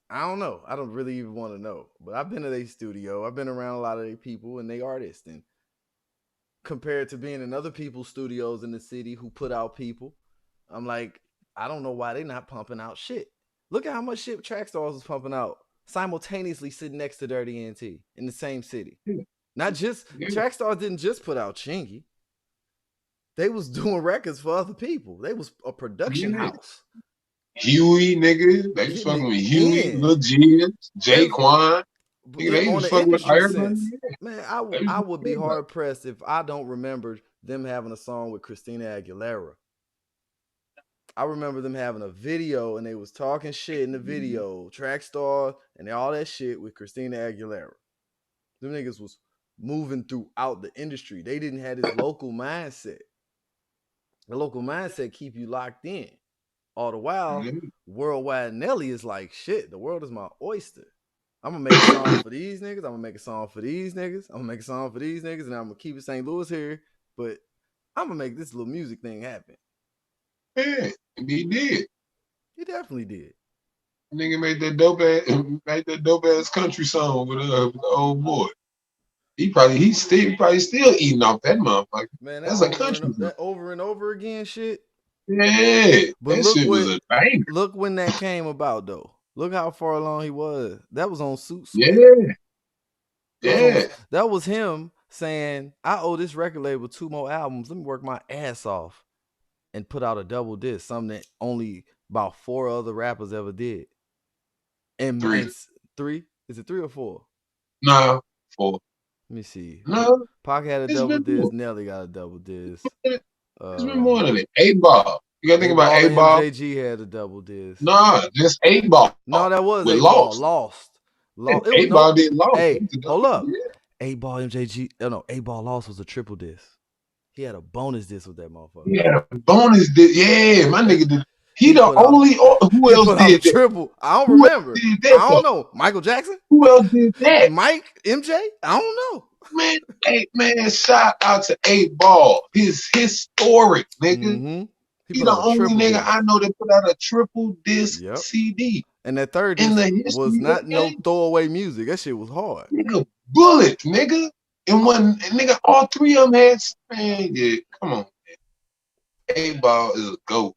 I don't know. I don't really even want to know. But I've been to their studio. I've been around a lot of their people and they artists. And compared to being in other people's studios in the city who put out people, I'm like, I don't know why they not pumping out shit. Look at how much shit Trackstarz was pumping out simultaneously sitting next to Dirty N.T. in the same city. Not just, Trackstarz didn't just put out Chingy. They was doing records for other people. They was a production house. Huey, nigga. They was fucking with Huey, Lil Jizz, Jay Quan. They on was the fucking with industry Ireland. sense, man, I would be hard pressed if I don't remember them having a song with Christina Aguilera. I remember them having a video and they was talking shit in the video, track star and all that shit with Christina Aguilera. Them niggas was moving throughout the industry. They didn't have this local mindset. The local mindset keep you locked in. All the while, Worldwide Nelly is like, shit, the world is my oyster. I'm gonna make a song for these niggas. I'm gonna make a song for these niggas. I'm gonna make a song for these niggas, and I'm gonna keep it St. Louis here. But I'm gonna make this little music thing happen. Yeah, he did. He definitely did. Nigga made that dope ass country song with the old boy. He probably still eating off that motherfucker. Man, that's a country that over and over again shit. Yeah, but that look shit was a banger. Look when that came about though. Look how far along he was. That was on Suit Sweat. Yeah. That was him saying, I owe this record label 2 more albums. Let me work my ass off and put out a double disc, something that only about 4 other rappers ever did. And 3? Is it 3 or 4? No, 4. Let me see. No. Pac had a double disc. Nelly got a double disc. It's been more than it. 8Ball. You gotta think about 8Ball. MJG had a double disc. Nah, just 8Ball. No, that was 8Ball. Lost. 8Ball did Lost. Hey, hold up. 8Ball MJG. No, 8Ball Lost was a triple disc. He had a bonus disc with that motherfucker. He had a bonus disc. Yeah, my nigga did. He the only. Who else did that? Triple. I don't remember. I don't know. Michael Jackson? Who else did that? Mike? MJ? I don't know. Man, shout out to 8Ball. His historic, nigga. Mm-hmm. He the only nigga I know that put out a triple disc CD. And that third disc was not no throwaway music. That shit was hard. Nigga, bullet, nigga. And nigga, all 3 of them had, man, yeah, come on, man. 8Ball is a GOAT.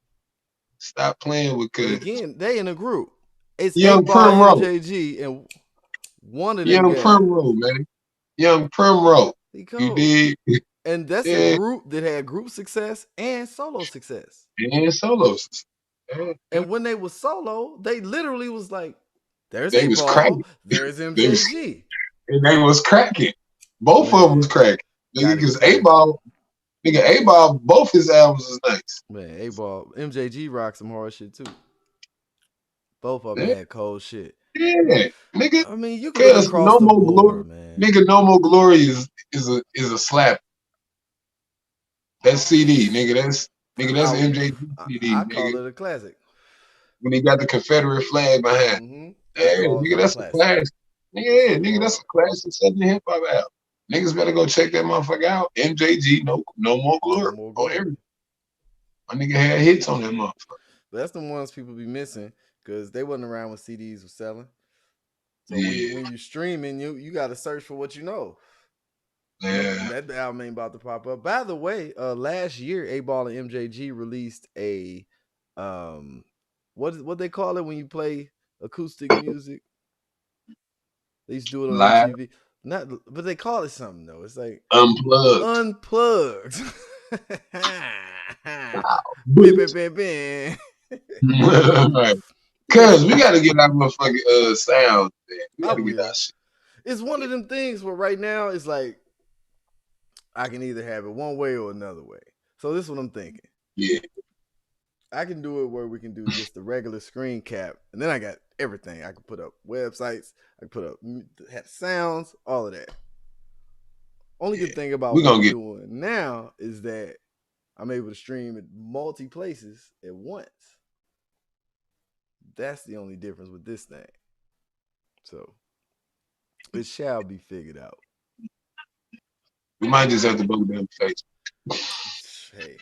Stop playing with cuz. Again, they in a group. It's Young 8Ball, MJG, and one of them Young Primrose, man. Young Primrose. You dig? And that's a group that had group success and solo success. And when they was solo, they literally was like, there's 8Ball, there's MJG. And they was cracking. Both of them was cracking. Nigga, because 8Ball, both his albums is nice. Man, 8Ball, MJG rocked some hard shit too. Both of them had cold shit. Yeah, nigga. I mean, you can look across the board, man. Nigga, No More Glory is a slap. That CD, nigga. That's MJG CD. I call it a classic. When he got the Confederate flag behind. Mm-hmm. Yeah, nigga, that's a classic. Yeah, nigga, that's a classic Southern hip hop album. Niggas better go check that motherfucker out. MJG, no more glory. On everything. My nigga had hits on that motherfucker. That's the ones people be missing because they wasn't around when CDs were selling. So when you streaming, you got to search for what you know. Yeah. That album ain't about to pop up. By the way, last year, 8Ball and MJG released a what they call it when you play acoustic music? They used to do it on live MTV. But they call it something though. It's like Unplugged. Right. Cause we gotta get our motherfucking sound. We gotta get that shit. It's one of them things where right now it's like I can either have it one way or another way. So this is what I'm thinking. Yeah. I can do it where we can do just the regular screen cap, and then I got everything. I can put up websites, I can put up have sounds, all of that. Only good thing about what I'm doing now is that I'm able to stream at multi places at once. That's the only difference with this thing. So it shall be figured out. We might just have to book down the Facebook.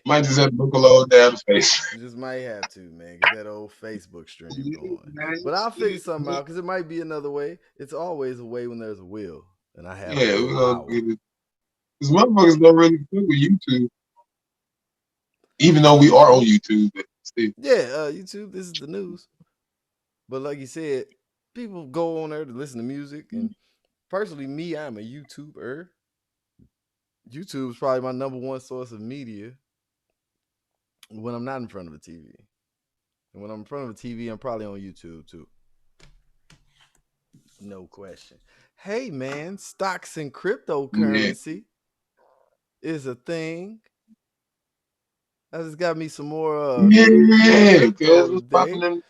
Might just have to book a load down the Facebook. You just might have to, man. Get that old Facebook stream going. But I'll figure something out because it might be another way. It's always a way when there's a will. And I have we're gonna get it. Because motherfuckers don't really fuck with YouTube. Even though we are on YouTube. But still. Yeah, YouTube, this is the news. But like you said, people go on there to listen to music. And personally, me, I'm a YouTuber. YouTube is probably my number one source of media when I'm not in front of a TV. And when I'm in front of a TV, I'm probably on YouTube too. No question. Hey man, stocks and Yeah, cryptocurrency is a thing. I just got me some more yeah, crypto cuz what's popping today. them?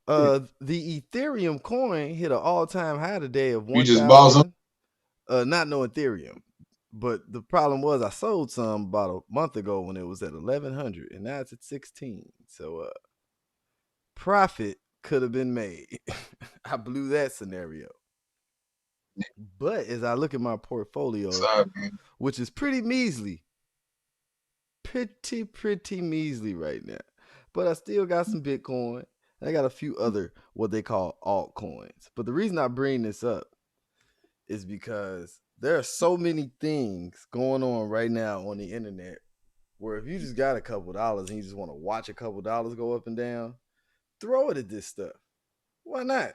Yeah. The Ethereum coin hit an all-time high today of You just bought some? 1,000. Not no Ethereum, but the problem was I sold some about a month ago when it was at 1,100, and now it's at 16. So profit could have been made. I blew that scenario. But as I look at my portfolio, Sorry, man. which is pretty measly, pretty measly right now, but I still got some Bitcoin. I got a few other what they call altcoins. But the reason I bring this up is because there are so many things going on right now on the internet where if you just got a couple dollars and you just want to watch a couple dollars go up and down, throw it at this stuff. Why not?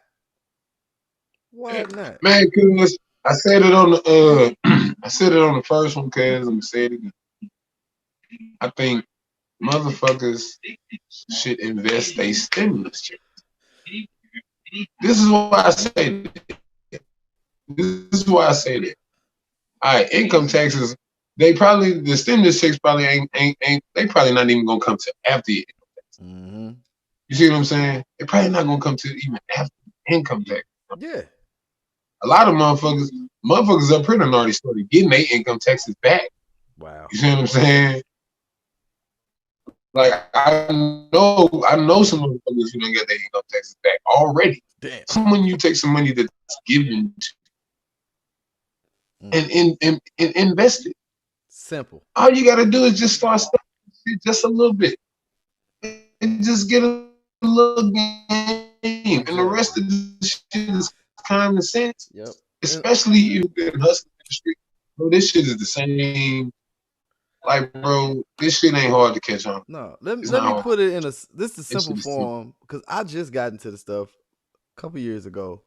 Why not? Man, cuz I said it on the I said it on the first one, cuz I'm gonna say it again. I think motherfuckers should invest their stimulus check. This is why I say that. This is why I say that. All right, income taxes, the stimulus checks probably ain't they probably not even gonna come to after it. Mm-hmm. You see what I'm saying? They're probably not gonna come to even after income tax. Yeah. A lot of motherfuckers up here done already started getting their income taxes back. Wow. You see what I'm saying? Like I know some motherfuckers who don't get their income taxes back already. Damn. So when you take some money that's given and invest it, Simple. all you gotta do is just start studying just a little bit and just get a little game, Exactly. and the rest of the shit is common sense. Yep. Especially if you're in the hustling industry, bro. This shit is the same. Like, bro, this shit ain't hard to catch on. No, let It's let not me hard. put it in a this is This simple shit is simple. form because I just got into the stuff a couple years ago.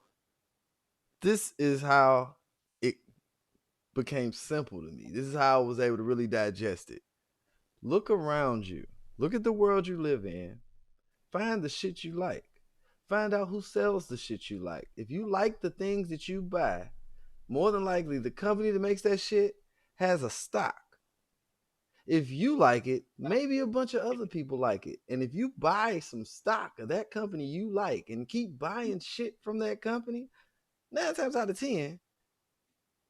This is how it became simple to me. This is how I was able to really digest it. Look around you. Look at the world you live in. Find the shit you like. Find out who sells the shit you like. If you like the things that you buy, more than likely the company that makes that shit has a stock. If you like it, maybe a bunch of other people like it. And if you buy some stock of that company you like and keep buying shit from that company, 9 times out of 10,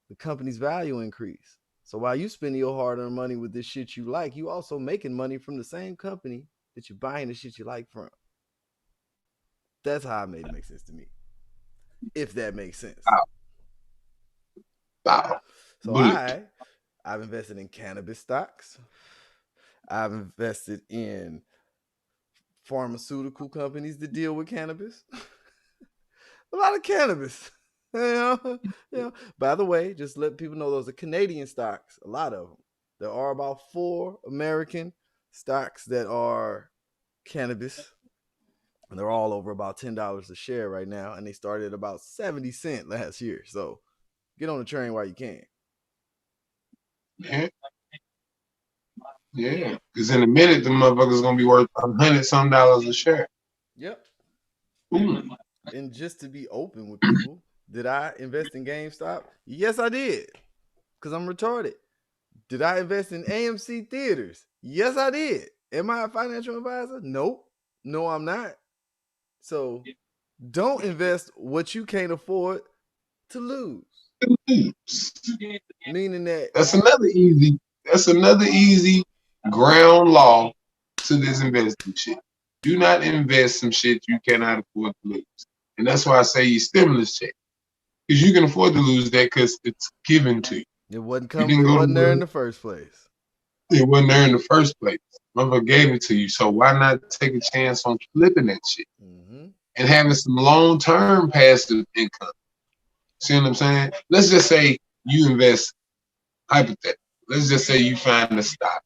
the company's value increase. So while you spending your hard-earned money with this shit you like, you also making money from the same company that you're buying the shit you like from. That's how I made it make sense to me. If that makes sense. Wow. So I've invested in cannabis stocks. I've invested in pharmaceutical companies that deal with cannabis. A lot of cannabis. you know. By the way, just let people know those are Canadian stocks. A lot of them. There are about 4 American stocks that are cannabis, and they're all over about $10 a share right now. And they started at about 70 cents last year. So get on the train while you can. Yeah. Yeah. Because in a minute, the motherfucker's gonna be worth $100-some a share. Yep. Ooh. And just to be open with people, did I invest in GameStop? Yes, I did. Because I'm retarded. Did I invest in AMC theaters? Yes, I did. Am I a financial advisor? Nope. No, I'm not. So don't invest what you can't afford to lose. Meaning that That's another easy ground law to this investing shit. Do not invest some shit you cannot afford to lose. And that's why I say you stimulus check. Because you can afford to lose that because it's given to you. it wasn't You didn't it go to wasn't there in work. the first place. It wasn't there in the first place. Motherfucker gave it to you. So why not take a chance on flipping that shit and having some long-term passive income? See what I'm saying? Let's just say you invest hypothetically. Let's just say you find a stock,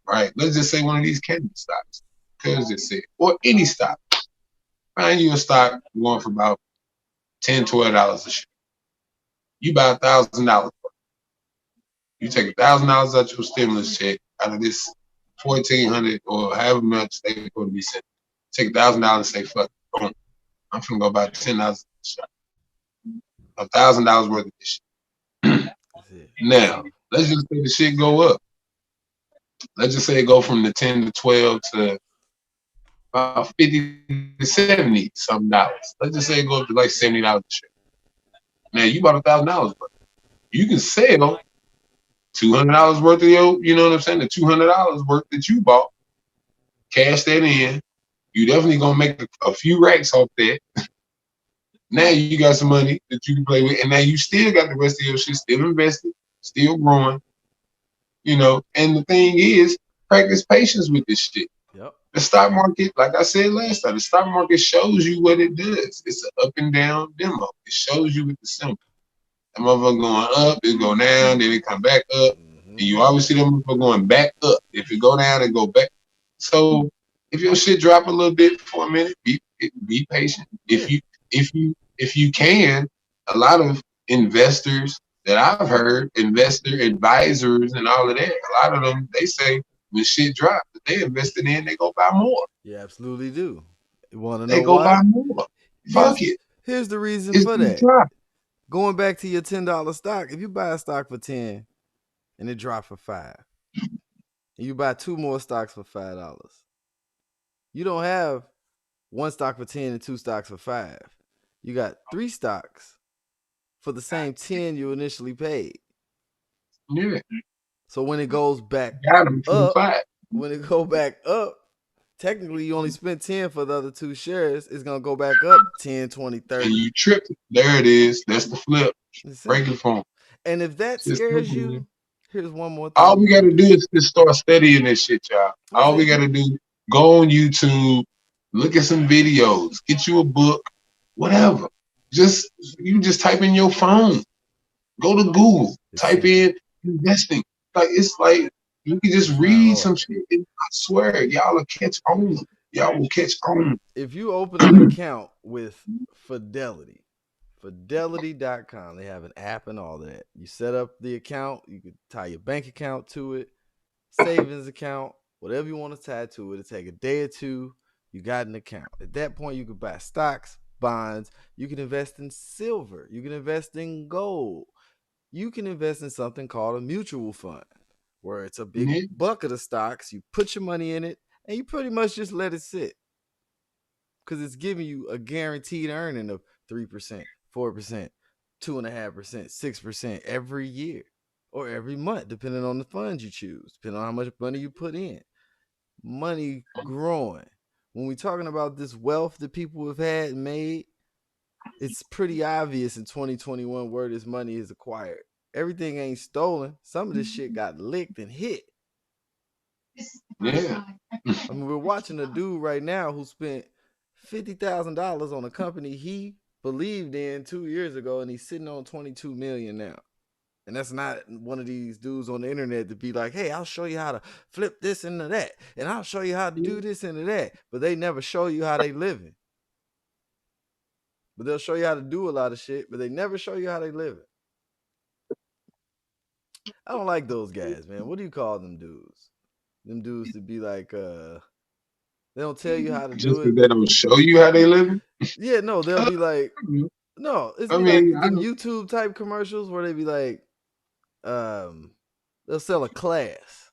right? Let's just say one of these cannabis stocks, because it's it, or any stock. Find you a stock going for about $10, $12 a share. You buy $1,000. You take $1,000 out your stimulus check out of this 1,400 or however much they going to be sent. Take $1,000 and say fuck it. I'm finna go buy $10 a share. $1,000 worth of this shit. Now, let's just say the shit go up. Let's just say it go from the 10 to 12 to about 50 to 70 some dollars. Let's just say it go up to like $70 a share. Now you bought $1,000 worth. You can sell $200 worth of your, you know what I'm saying? The $200 worth that you bought, cash that in. You definitely gonna make a few racks off that. Now you got some money that you can play with, and now you still got the rest of your shit still invested, still growing. You know, and the thing is, practice patience with this shit. Yep. The stock market, like I said last time, the stock market shows you what it does. It's an up and down demo. It shows you with the symbol. The motherfucker going up, it go down, then it come back up. And you always see them motherfucker going back up. If it go down, it go back. So if your shit drop a little bit for a minute, be patient. If you can, a lot of investors that I've heard, investor advisors and all of that, a lot of them, they say when shit drops, they invested in, they go buy more. You absolutely do. You want to know they go why? buy more. Fuck it. Here's the reason it's for that. Drop. Going back to your $10 stock, if you buy a stock for 10 and it dropped for 5, and you buy 2 more stocks for $5, you don't have 1 stock for 10 and 2 stocks for 5. You got 3 stocks for the same 10 you initially paid. Yeah. So when it goes back up, technically you only spent 10 for the other 2 shares. It's going to go back up 10, 20, 30. And you tripped. There it is. That's the flip. Break it for them. And if that scares you, here's one more thing. All we got to do is just start studying this shit, y'all. All we got to do, go on YouTube, look at some videos, get you a book, whatever. You just type in your phone. Go to Google, type in investing. Like, it's like you can just read some shit, and I swear, y'all will catch on. Y'all will catch on. If you open an account with Fidelity, Fidelity.com, they have an app and all that. You set up the account, you can tie your bank account to it, savings account, whatever you want to tie to it. It'll take a day or two. You got an account. At that point, you can buy stocks, bonds. You can invest in silver. You can invest in gold. You can invest in something called a mutual fund, where it's a big bucket of stocks. You put your money in it, and you pretty much just let it sit, because it's giving you a guaranteed earning of 3%, 4%, 2.5%, 6% every year or every month, depending on the funds you choose, depending on how much money you put in. Money growing. When we're talking about this wealth that people have had and made, it's pretty obvious in 2021 where this money is acquired. Everything ain't stolen. Some of this shit got licked and hit. Yeah. I mean, we're watching a dude right now who spent $50,000 on a company he believed in 2 years ago, and he's sitting on $22 million now. And that's not one of these dudes on the internet to be like, hey, I'll show you how to flip this into that, and I'll show you how to do this into that. But they never show you how they living. But they'll show you how to do a lot of shit, but they never show you how they living. I don't like those guys, man. What do you call them dudes? Them dudes to be like, they don't tell you how to do it. They don't show you how they living? Yeah, no, they'll be like, no, it's like them YouTube type commercials where they be like, they'll sell a class.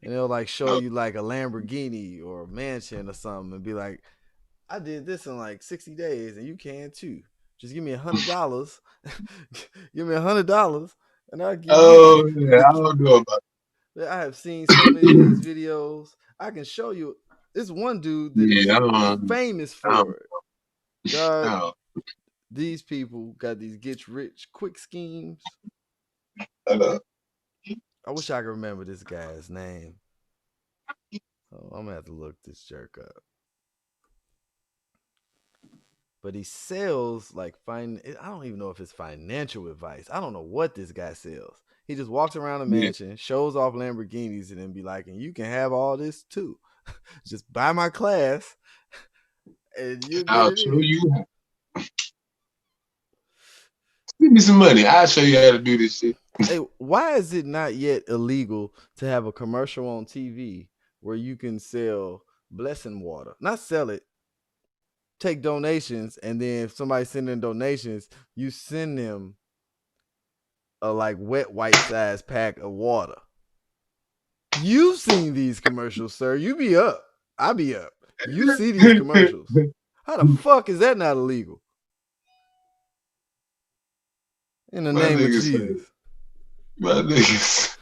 And they'll like show you like a Lamborghini or a mansion or something and be like, I did this in like 60 days and you can too. Just give me $100. Give me $100 and I'll give you. Yeah, I don't know about it. I have seen so many of these videos. I can show you. This one dude that is famous for it. God, these people got these get rich quick schemes. I wish I could remember this guy's name. Oh, I'm gonna have to look this jerk up. But he sells like I don't even know if it's financial advice. I don't know what this guy sells. He just walks around a mansion, shows off Lamborghinis, and then be like, and you can have all this too. Just buy my class and I'll show you. Give me some money. I'll show you how to do this shit. Hey, why is it not yet illegal to have a commercial on TV where you can sell blessing water? Not sell it, take donations, and then if somebody send in donations, you send them a like wet white size pack of water. You've seen these commercials, sir. You be up. I be up. You see these commercials. How the fuck is that not illegal? In the name of Jesus. My niggas.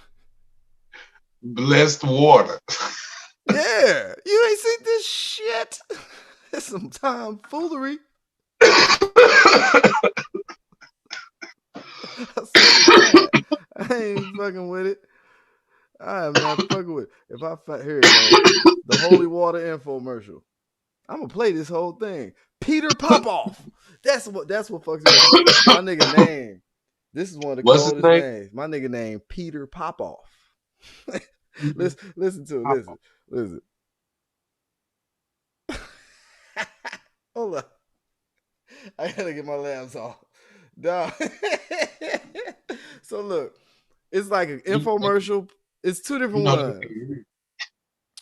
Blessed water. Yeah. You ain't seen this shit. It's some tomfoolery. I ain't fucking with it. I am not fucking with it. If I here it goes. The holy water infomercial. I'm gonna play this whole thing. Peter Popoff. That's what fucks me up. My nigga name. This is one of the What's coldest names. My nigga name Peter Popoff. listen to it. Listen. Hold up. I gotta get my lamps off. Dog. So look, it's like an infomercial. It's two different ones.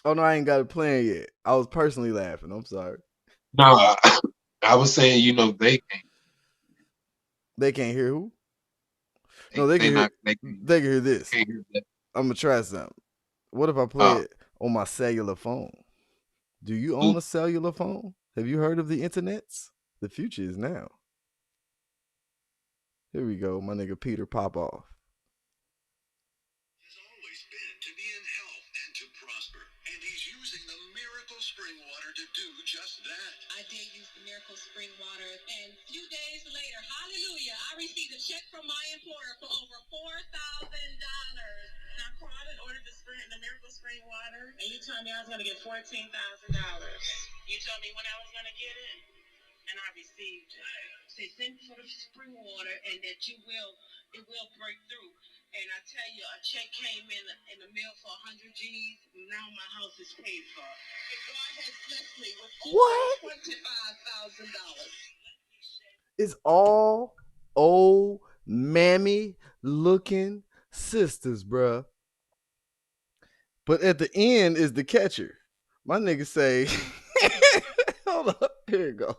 Oh no, I ain't got it playing yet. I was personally laughing. I'm sorry. No, I was saying, they can't. They can't hear who? No, they can hear. They can hear this. I'm gonna try something. What if I play it on my cellular phone? Do you own a cellular phone? Have you heard of the internets? The future is now. Here we go, my nigga Peter Popoff. Has always been to be in health and to prosper, and he's using the miracle spring water to do just that. I did use the miracle spring water, and a few days later, hallelujah, I received a check from my employer for over $4,000. I called and ordered the miracle spring water, and you told me I was going to get $14,000. You told me when I was going to get it, and I received it. Say, thank you for the spring water, and that it will break through. And I tell you, a check came in the mail for 100 G's. Now my house is paid for. And God has blessed me with over $25,000. It's all old mammy looking sisters, bruh. But at the end is the catcher. My nigga say, hold up, here you go.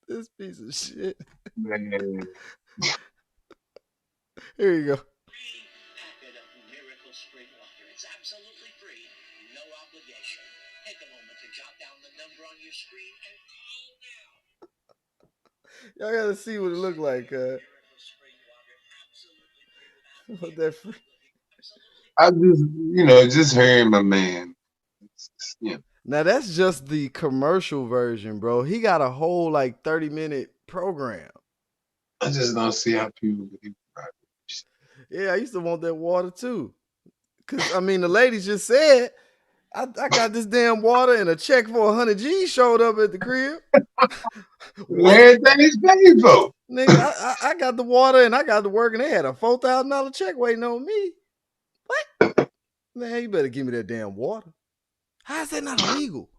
This piece of shit. Here you go. Free packet of miracle spring water. It's absolutely free, no obligation. Take a moment to jot down the number on your screen and call now. Y'all gotta see what it look like. What that free? I just hearing my man. Now that's just the commercial version, bro. He got a whole like 30-minute program. I just don't see how people believe. Yeah, I used to want that water too. Cause I mean the lady just said I got this damn water and a check for 100 G's showed up at the crib. Everything is paid for. Nigga, I got the water and I got to work and they had a $4,000 check waiting on me. What? Man, you better give me that damn water. How is that not illegal?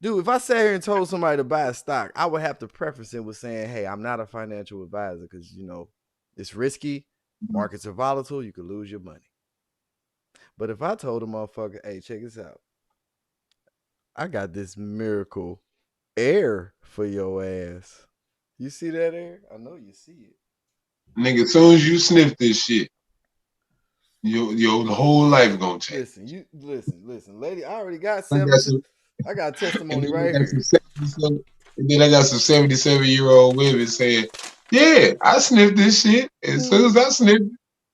Dude, if I sat here and told somebody to buy a stock, I would have to preface it with saying, hey, I'm not a financial advisor because, it's risky. Markets are volatile. You could lose your money. But if I told a motherfucker, hey, check this out. I got this miracle air for your ass. You see that air? I know you see it. Nigga, as soon as you sniff this shit, your whole life gonna change. Listen, lady. I already got I got testimony right here. And then I got some 77-year-old women saying, "Yeah, I sniffed this shit. As soon as I sniffed it,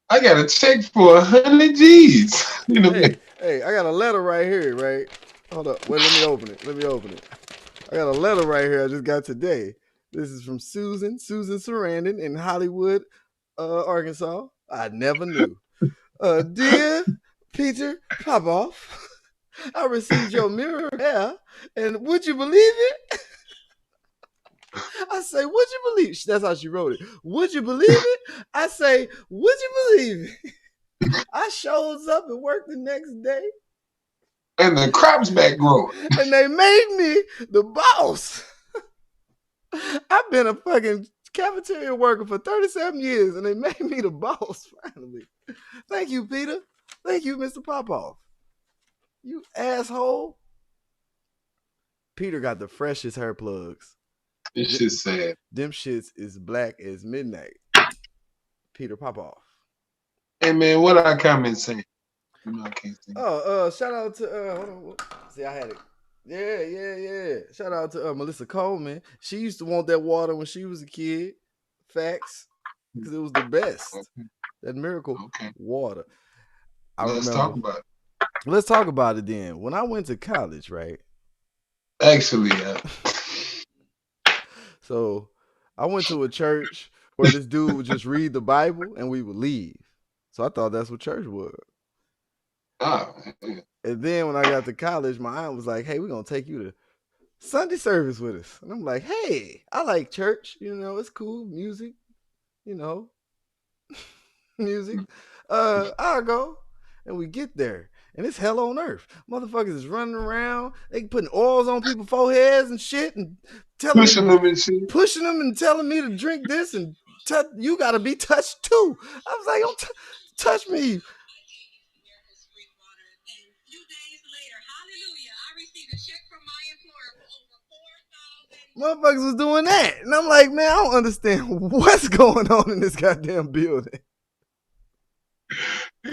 I got a check for 100 G's." Hey, I got a letter right here. Right? Hold up. Wait, let me open it. I got a letter right here I just got today. This is from Susan Sarandon in Hollywood, Arkansas. I never knew. Dear Peter Popoff, I received your mirror hair, and would you believe it? I say, would you believe it? That's how she wrote it. Would you believe it? I say, would you believe it? I shows up and worked the next day. And the crop's back growing. And they made me the boss. I've been a fucking cafeteria worker for 37 years, and they made me the boss finally. Thank you, Peter. Thank you, Mr. Popoff. You asshole. Peter got the freshest hair plugs. This shit's sad. Them shits is black as midnight. Peter Popoff. Hey man, what our comments saying? You know I can't see. Shout out to hold on. See, I had it. Yeah. Shout out to Melissa Coleman. She used to want that water when she was a kid. Facts. Because it was the best. Okay. That miracle water. Let's talk about it. Let's talk about it then. When I went to college, right? Actually, So I went to a church where this dude would just read the Bible and we would leave. So I thought that's what church was. Oh, yeah. And then when I got to college, my aunt was like, hey, we're going to take you to Sunday service with us. And I'm like, hey, I like church. You know, it's cool. Music, you know, music. I'll go. And we get there. And it's hell on earth. Motherfuckers is running around. They putting oils on people's foreheads and shit. And pushing them and shit. Pushing them and telling me to drink this. And you got to be touched too. I was like, don't touch me. Motherfuckers was doing that. And I'm like, man, I don't understand what's going on in this goddamn building.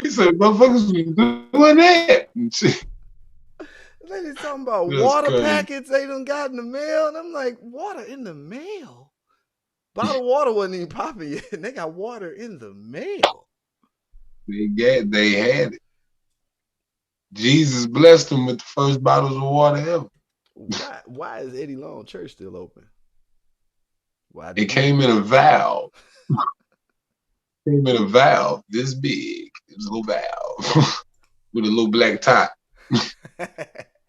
He said, motherfuckers was doing that. They talking about that's water crazy. Packets they done got in the mail. And I'm like, water in the mail? Bottled water wasn't even popping yet. And they got water in the mail. They had it. Jesus blessed them with the first bottles of water ever. Why is Eddie Long Church still open? Why it came in a valve. Came in a valve this big. It was a little valve with a little black top. And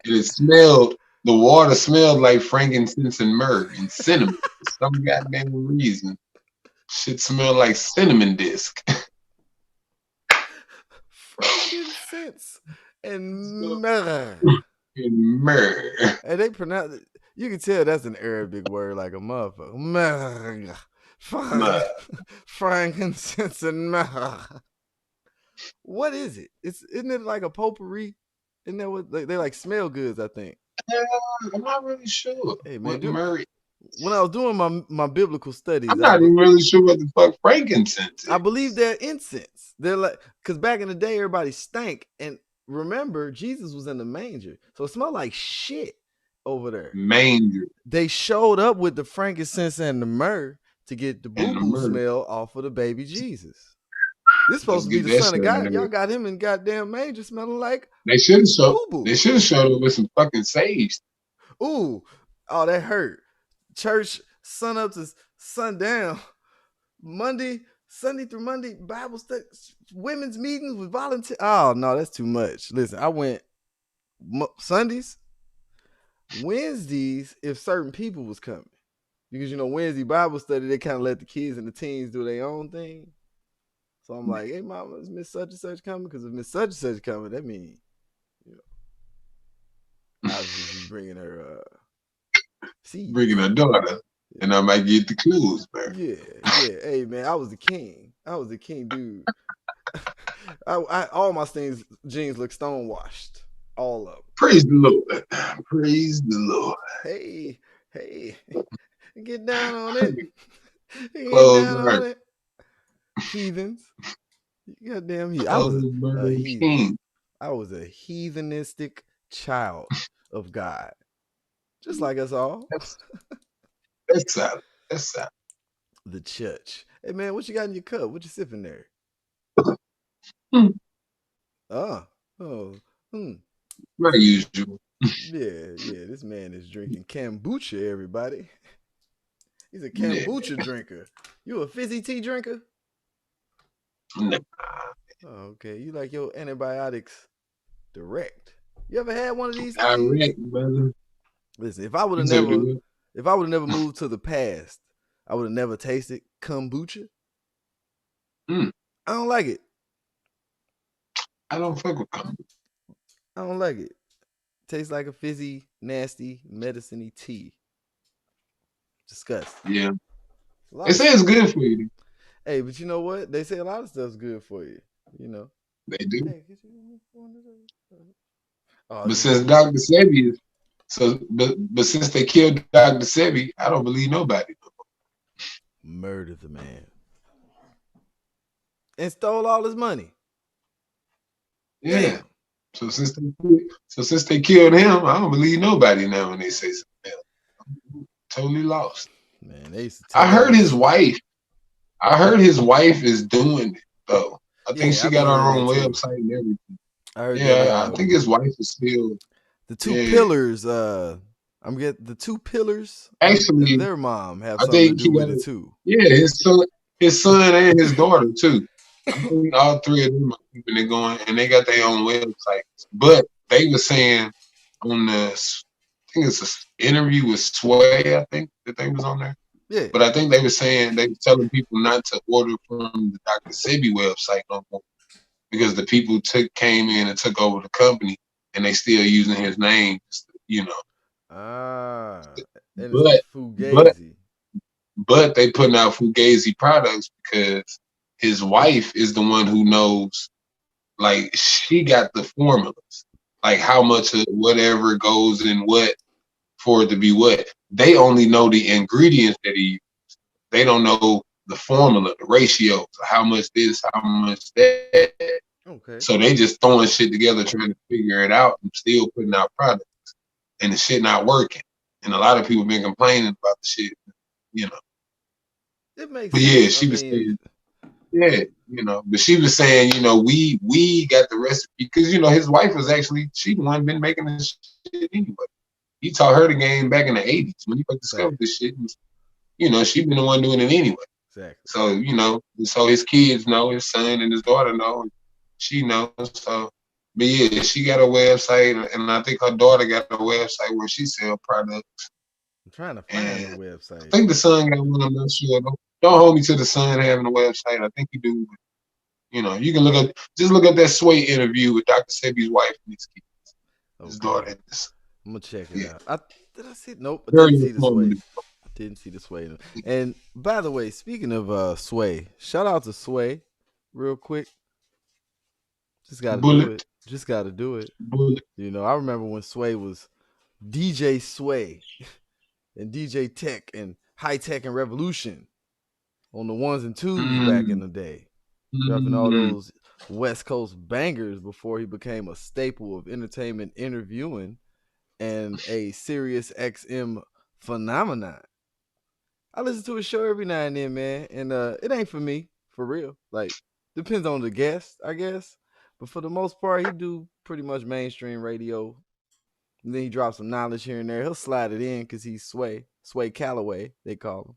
it smelled, the water smelled like frankincense and myrrh and cinnamon for some goddamn reason. Shit smelled like cinnamon disc. Frankincense and myrrh. And they pronounce it. You can tell that's an Arabic word like a motherfucker. Myrrh. Frankincense and myrrh. What is it? Isn't it like a potpourri? Isn't that what they like smell goods, I think? I'm not really sure. Hey man, when I was doing my biblical studies, I'm not even really sure what the fuck frankincense is. I believe they're incense. They're like, because back in the day, everybody stank. And remember, Jesus was in the manger. So it smelled like shit over there. Manger. They showed up with the frankincense and the myrrh to get the boo-boo smell off of the baby Jesus. This supposed to be the son of God. Y'all got him in goddamn manger smelling like they should have showed. They should have showed up with some fucking sage. Ooh, oh, that hurt. Church sun up to sundown. Sunday through Monday, Bible study, women's meetings with volunteers. Oh no, that's too much. Listen, I went Sundays, Wednesdays if certain people was coming, because Wednesday Bible study they kind of let the kids and the teens do their own thing. So I'm like, hey, mama, is Miss Such and Such coming? Because if Miss Such and Such coming, that means, I was just bringing her seeds. Bringing her daughter. And I might get the clues, man. Yeah. Hey, man, I was the king. Dude. All my jeans look stonewashed. All of them. Praise the Lord. Praise the Lord. Hey. Get down on it. Close Heathens. Goddamn heathens. I was a heathenistic child of God. Just like us all. That's solid. The church. Hey man, what you got in your cup? What you sipping there? Very usual. Yeah. This man is drinking kombucha, everybody. He's a kombucha drinker. You a fizzy tea drinker? Nah. Oh, okay. You like your antibiotics direct. You ever had one of these things? Direct, brother. Listen, if I would have never moved to the past, I would have never tasted kombucha. I don't like it. I don't fuck with kombucha. I don't like it. Tastes like a fizzy, nasty, medicine-y tea. Disgusting. Yeah. They say it's good for you. Hey, but you know what? They say a lot of stuff's good for you. They do. Hey, but since Dr. Sebi but since they killed Dr. Sebi, I don't believe nobody. Murdered the man and stole all his money. Yeah. Damn. So since they killed him, I don't believe nobody now when they say something else. I'm totally lost. Man, they used to I tell heard us. his wife. I heard his wife is doing it though. I think Yeah, she I've been got her hearing own that too. website and everything. I heard Yeah, that. I think his wife is still The two yeah. pillars. I'm getting the two pillars. Actually, their mom have I something to think do he with got it it. too. Yeah, his son and his daughter too. I think all three of them are keeping it going, and they got their own websites. But they were saying on the, I think it's an interview with Sway. I think that they was on there. Yeah. But I think they were saying they were telling people not to order from the Dr. Sebi website no more because the people came in and took over the company, and they still using his name. You know. And it's the But but Fugazi. but they putting out Fugazi products because his wife is the one who knows. Like she got the formulas, like how much of whatever goes in what for it to be what. They only know the ingredients that he used. They don't know the formula, the ratios, how much this, how much that. Okay. So they just throwing shit together, trying to figure it out, and still putting out products, and the shit not working. And a lot of people been complaining about the shit, you know. It makes But sense. yeah, she was saying, yeah, you know. But she was saying, you know, we got the recipe because you know his wife was actually she the one been making this shit anyway. He taught her the game back in the '80s when he first discovered this shit. And, you know, she been the one doing it anyway. Exactly. So you know, so his kids know, his son and his daughter know, and she knows. So, but yeah, she got a website, and I think her daughter got a website where she sell products. I'm trying to find the And website. I think the son got one. I'm not sure. Don't hold me to the son having a website. I think he do. You know, you can look up that Sway interview with Dr. Sebi's wife and his kids, his daughter. I'm gonna check it out. Did I see? Nope, I Very didn't see the Sway. informative. Didn't see the Sway. And by the way, speaking of Sway, shout out to Sway, real quick. Just gotta do it. Just gotta do it. Bullet. You know, I remember when Sway was DJ Sway and DJ Tech and High Tech and Revolution on the ones and twos back in the day. Dropping all those West Coast bangers before he became a staple of entertainment interviewing and a Sirius XM phenomenon. I listen to his show every now and then, man, and it ain't for me, for real. Like, depends on the guest, I guess. But for the most part, he do pretty much mainstream radio. And then he drops some knowledge here and there. He'll slide it in because he's Sway Calloway, they call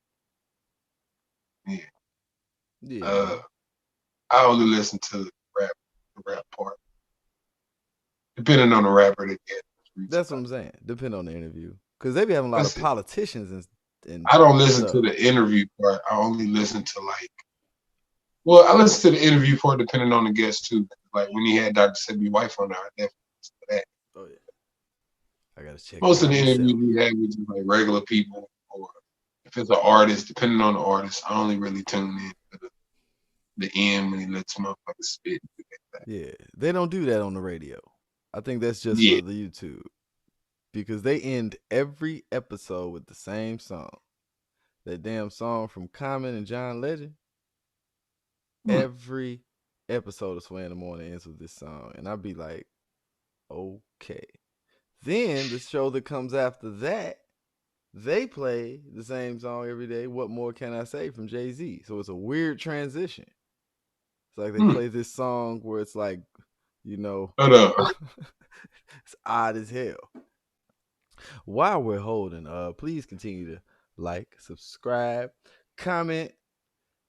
him. Yeah. I only listen to the rap part. Depending on the rapper they get. That's what I'm saying. Depending on the interview. Because they be having a lot of politicians and I don't listen to the interview part. I only listen to well, I listen to the interview part depending on the guest too. Like when he had Dr. Sebi's wife on there, I definitely listen to that. Oh yeah. I gotta check. Most of the interviews we have with just like regular people, or if it's an artist, depending on the artist, I only really tune in to the end when he lets motherfuckers spit. Yeah, they don't do that on the radio. I think that's just for the YouTube. Because they end every episode with the same song. That damn song from Common and John Legend. Every episode of Sway in the Morning ends with this song. And I'd be like, okay. Then the show that comes after that, they play the same song every day. What More Can I Say from Jay-Z. So it's a weird transition. It's like they play this song where it's like, you know, it's odd as hell. While we're holding, please continue to like, subscribe, comment.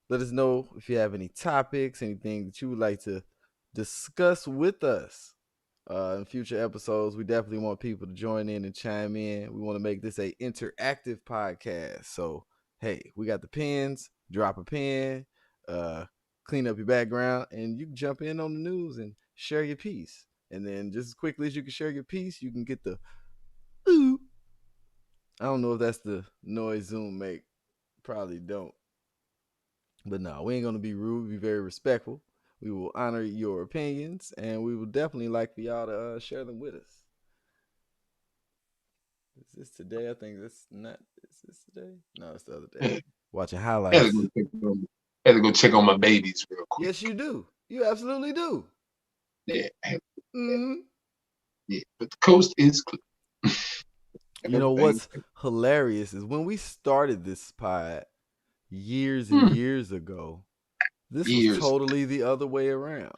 Let us know if you have any topics, anything that you would like to discuss with us in future episodes. We definitely want people to join in and chime in. We want to make this a interactive podcast. So, hey, we got the pins. Drop a pin, clean up your background, and you can jump in on the news and share your piece. And then just as quickly as you can share your piece, you can get the ooh. I don't know if that's the noise Zoom make. Probably don't. But no, we ain't going to be rude. We'll be very respectful. We will honor your opinions, and we will definitely like for y'all to share them with us. Is this today? I think that's not. Is this today? No, it's the other Yeah. day. Watching Had to highlights. go check on my babies real quick. Yes, you do. You absolutely do. Yeah. Mm-hmm. Yeah. But the coast is clear. You know what's hilarious is when we started this pod years and years ago, this was totally the other way around.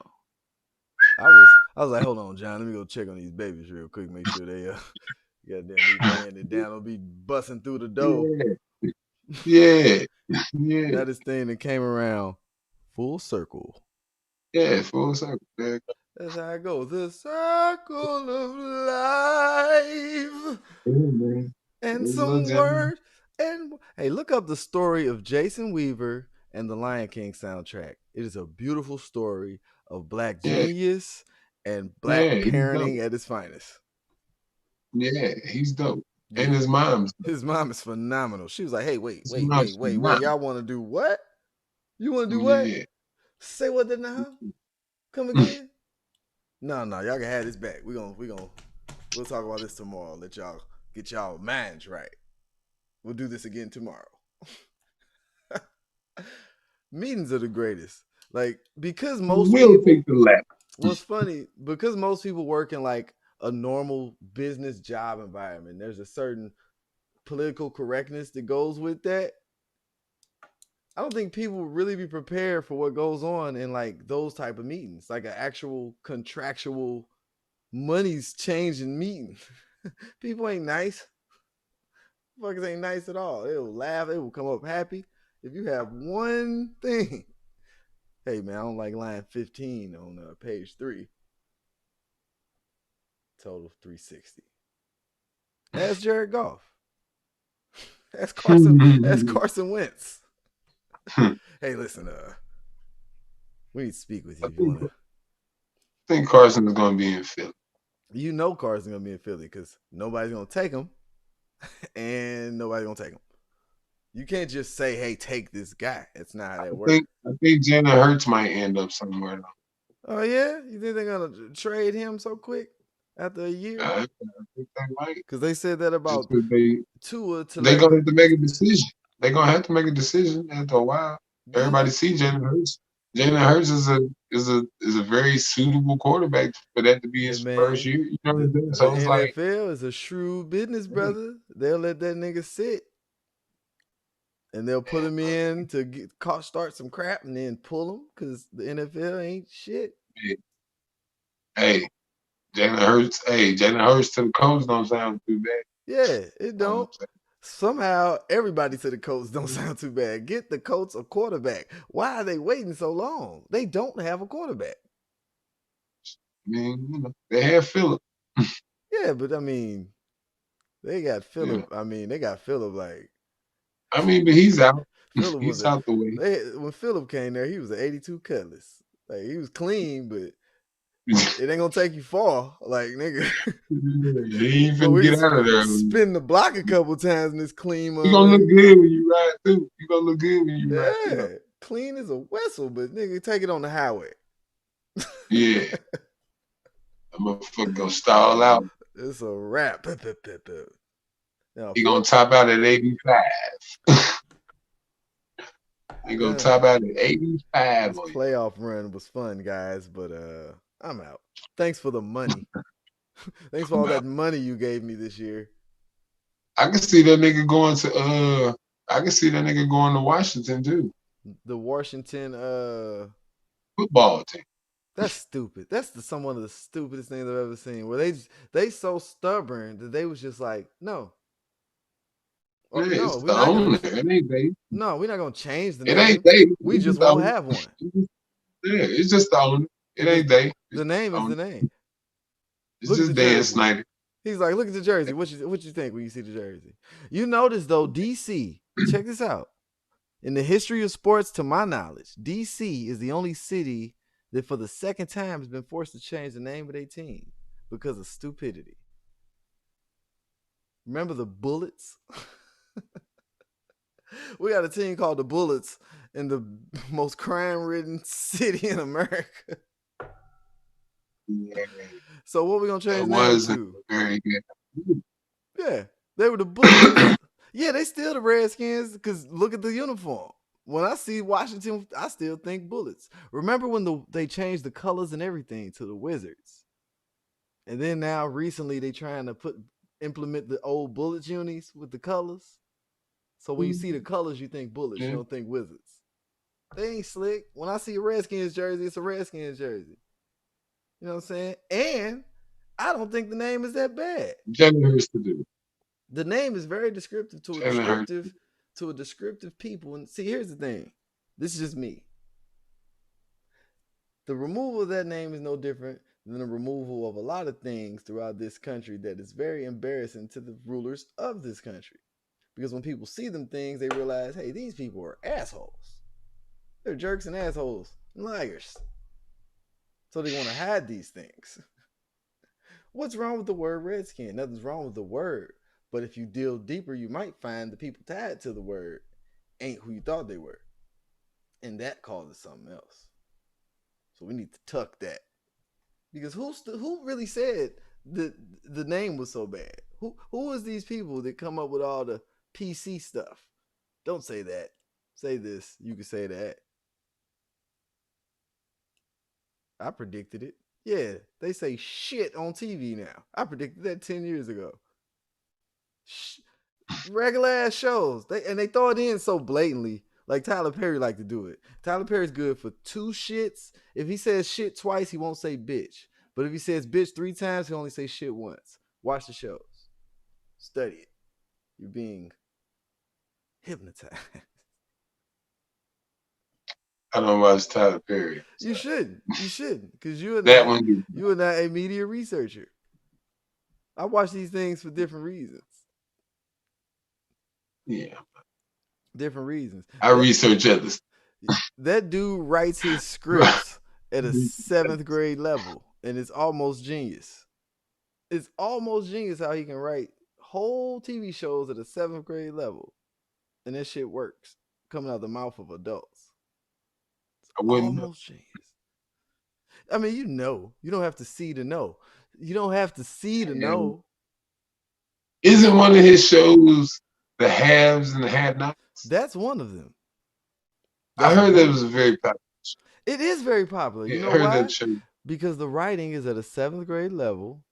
I was like, hold on, John, let me go check on these babies real quick, make sure they goddamn be laying it down, don't be busting through the door. Yeah. Yeah. Now this thing that came around full circle. Yeah, full circle. That's how it goes. The circle of life. Yeah, and some words. And hey, look up the story of Jason Weaver and the Lion King soundtrack. It is a beautiful story of Black genius and Black parenting at its finest. Yeah, he's dope. Yeah. And his mom is phenomenal. She was like, hey, wait. Y'all want to do what? You want to do what? Yeah. Say what now? Come again? No, y'all can have this back. We'll talk about this tomorrow. Let y'all get y'all minds right. We'll do this again tomorrow. Meetings are the greatest. Like, because most people take the lap. What's funny, because most people work in like a normal business job environment, there's a certain political correctness that goes with that. I don't think people really be prepared for what goes on in like those type of meetings, like an actual contractual money's changing meeting. People ain't nice. Fuckers ain't nice at all. They will laugh. They will come up happy. If you have one thing, hey man, I don't like line 15 on page 3. Total 360. That's Jared Goff. That's Carson Wentz. Hey, listen, we need to speak with you. I think Carson is going to be in Philly. You know Carson's going to be in Philly because nobody's going to take him, and nobody's going to take him. You can't just say, hey, take this guy. It's not how that works. I think Jalen Hurts might end up somewhere, though. Oh, yeah? You think they're going to trade him so quick after a year? I think they might. Because they said that about Tua. They're going to have to make a decision. They're going to have to make a decision after a while. Everybody see Jalen Hurts. Jalen Hurts is a very suitable quarterback for that to be his first year. You know what I'm saying? So the it's NFL is a shrewd business, brother. They'll let that nigga sit, and they'll put him in to start some crap, and then pull him because the NFL ain't shit. Hey, Jalen Hurts to the Colts don't sound too bad. Yeah, it don't. Somehow, everybody to the Colts don't sound too bad. Get the Colts a quarterback. Why are they waiting so long? They don't have a quarterback. I mean, they have Phillip. Yeah, but I mean, they got Phillip. Yeah. I mean, they got Phillip like. I mean, but he's out. He's out the way. When Phillip came there, he was an 82 Cutlass. Like, he was clean, but it ain't gonna take you far, like nigga. He ain't finna get out of there. Spin the block a couple times in this clean. You gonna look good when you ride too. You gonna look good when you ride. Yeah, clean as a whistle, but nigga, take it on the highway. Yeah, that motherfucker gonna stall out. It's a wrap. He gonna top out at 85. He gonna top out at 85. This playoff run was fun, guys, but I'm out. Thanks for the money. Thanks for all that money you gave me this year. I can see that nigga going to Washington too. The Washington football team. That's stupid. That's one of the stupidest things I've ever seen. Where they so stubborn that they was just like, no. Yeah, no, we're not gonna, it ain't they. No, we're not gonna change the name. It ain't they. We just won't have one. Yeah, it's just the owner. It ain't they. The name is the name. It's just Dan Snyder. He's like, look at the jersey. What you think when you see the jersey? You notice though, DC. Check this out. In the history of sports, to my knowledge, DC is the only city that for the second time has been forced to change the name of their team because of stupidity. Remember the Bullets? We got a team called the Bullets in the most crime-ridden city in America. Yeah. So what we gonna change the name to? Very good. Yeah. They were the Bullets. Yeah, they still the Redskins because look at the uniform. When I see Washington, I still think Bullets. Remember when they changed the colors and everything to the Wizards? And then now recently they trying to implement the old Bullets unis with the colors. So when you see the colors, you think Bullets, you don't think Wizards. They ain't slick. When I see a Redskins jersey, it's a Redskins jersey. You know what I'm saying? And I don't think the name is that bad. Jalen Hurts to do. The name is very descriptive to a descriptive people. And see, here's the thing. This is just me. The removal of that name is no different than the removal of a lot of things throughout this country that is very embarrassing to the rulers of this country. Because when people see them things, they realize, hey, these people are assholes. They're jerks and assholes and liars. So they want to hide these things. What's wrong with the word Redskin? Nothing's wrong with the word. But if you deal deeper, you might find the people tied to the word ain't who you thought they were. And that causes something else. So we need to tuck that. Because who really said the name was so bad? Who was these people that come up with all the PC stuff? Don't say that. Say this. You can say that. I predicted it. Yeah, they say shit on TV now. I predicted that 10 years ago. Regular ass shows. They throw it in so blatantly. Like Tyler Perry like to do it. Tyler Perry's good for 2 shits. If he says shit twice, he won't say bitch. But if he says bitch 3 times, he'll only say shit once. Watch the shows. Study it. You're being hypnotized. I don't watch Tyler Perry. So. You should. Because you are not a media researcher. I watch these things for different reasons. Yeah. Different reasons. I research others. That dude writes his scripts at a 7th grade level, and it's almost genius. It's almost genius how he can write whole TV shows at a 7th grade level, and that shit works coming out the mouth of adults. I wouldn't almost genius. I mean, you don't have to see to know. You don't have to see to know. Isn't one of his shows The Haves and the Have-Nots? That's one of them. I heard that was a very popular show. It is very popular. You know why? Because the writing is at a 7th grade level.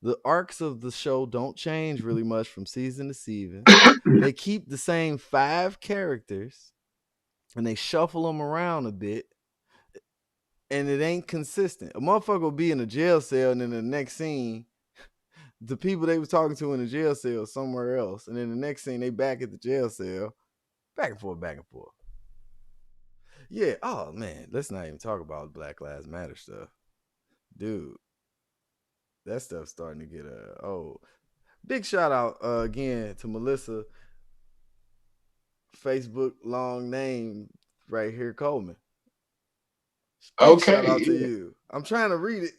The arcs of the show don't change really much from season to season. They keep the same 5 characters, and they shuffle them around a bit, and it ain't consistent. A motherfucker will be in a jail cell, and then the next scene, the people they was talking to in the jail cell somewhere else, and then the next scene, they back at the jail cell. Back and forth. Yeah. Oh, man. Let's not even talk about Black Lives Matter stuff. Dude. That stuff's starting to get old. Big shout out again to Melissa. Facebook long name right here, Coleman. Big shout out to you. I'm trying to read it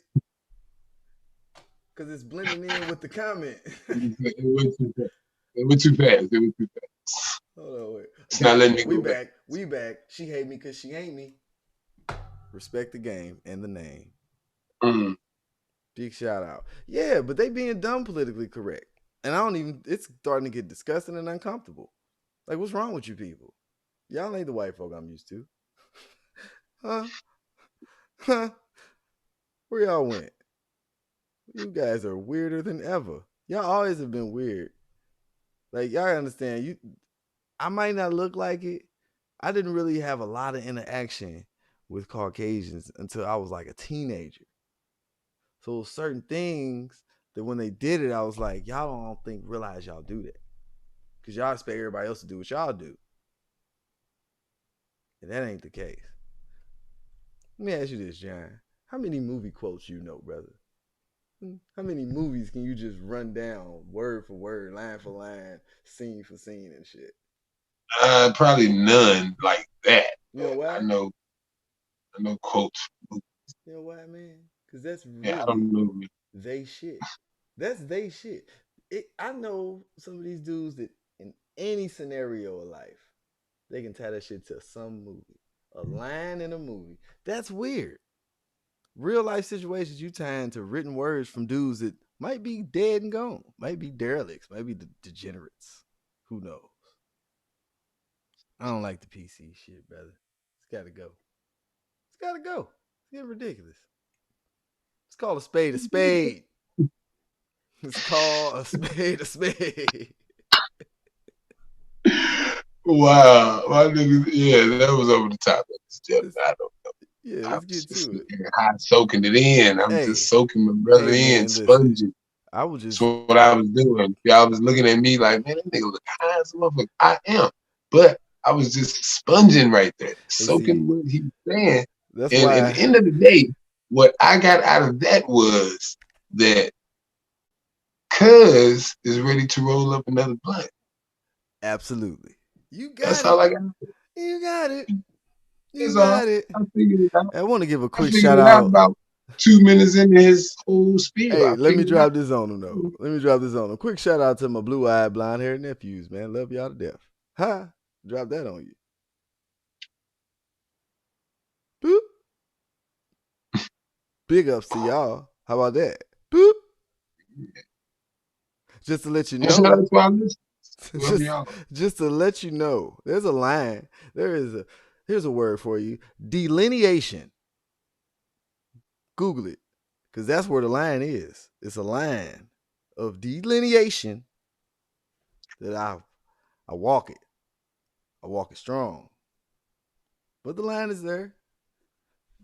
because it's blending in with the comment. It went too fast. Hold on, wait. It's not letting me go back. We back. She hate me because she ain't me. Respect the game and the name. Mm-hmm. Big shout out. Yeah, but they being dumb politically correct. And it's starting to get disgusting and uncomfortable. Like, what's wrong with you people? Y'all ain't the white folk I'm used to. Huh? Where y'all went? You guys are weirder than ever. Y'all always have been weird. Like, y'all understand, I might not look like it. I didn't really have a lot of interaction with Caucasians until I was like a teenager. So certain things that when they did it, I was like, y'all don't realize y'all do that. Because y'all expect everybody else to do what y'all do. And that ain't the case. Let me ask you this, John. How many movie quotes you know, brother? How many movies can you just run down word for word, line for line, scene for scene and shit? Probably none like that. You know why? I know quotes. You know why, man? Because that's really I don't know. they shit. That's they shit. I know some of these dudes that in any scenario of life, they can tie that shit to some movie. A line in a movie. That's weird. Real life situations you tie into written words from dudes that Might be dead and gone. Might be derelicts. Might be degenerates. Who knows? I don't like the PC shit, brother. It's gotta go. It's gotta go. It's getting ridiculous. It's called a spade a spade. It's called a spade a spade. Wow, my nigga, yeah, that was over the top. I don't know. Yeah, let's get to it. Hot soaking it in. I'm just soaking my brother in, sponging. I was just. That's what I was doing. Y'all was looking at me like, man, that nigga look high as a motherfucker. I am, but I was just sponging right there, soaking what he was saying. That's and why. At the end of the day, what I got out of that was that Cuz is ready to roll up another blunt. Absolutely. You got That's it. all I got. You got it. You That's got all. it. I figured it out. I want to give a quick I shout out. About 2 minutes into his whole spiel. Hey, let me drop this on him though. Let me drop this on him. Quick shout out to my blue-eyed, blonde-haired nephews, man. Love y'all to death. Ha! Drop that on you. Boop. Big ups to y'all. How about that? Boop. Just to let you know. Just to let you know, there's a line. Here's a word for you. Delineation. Google it. Because that's where the line is. It's a line of delineation that I walk it. I walk it strong. But the line is there.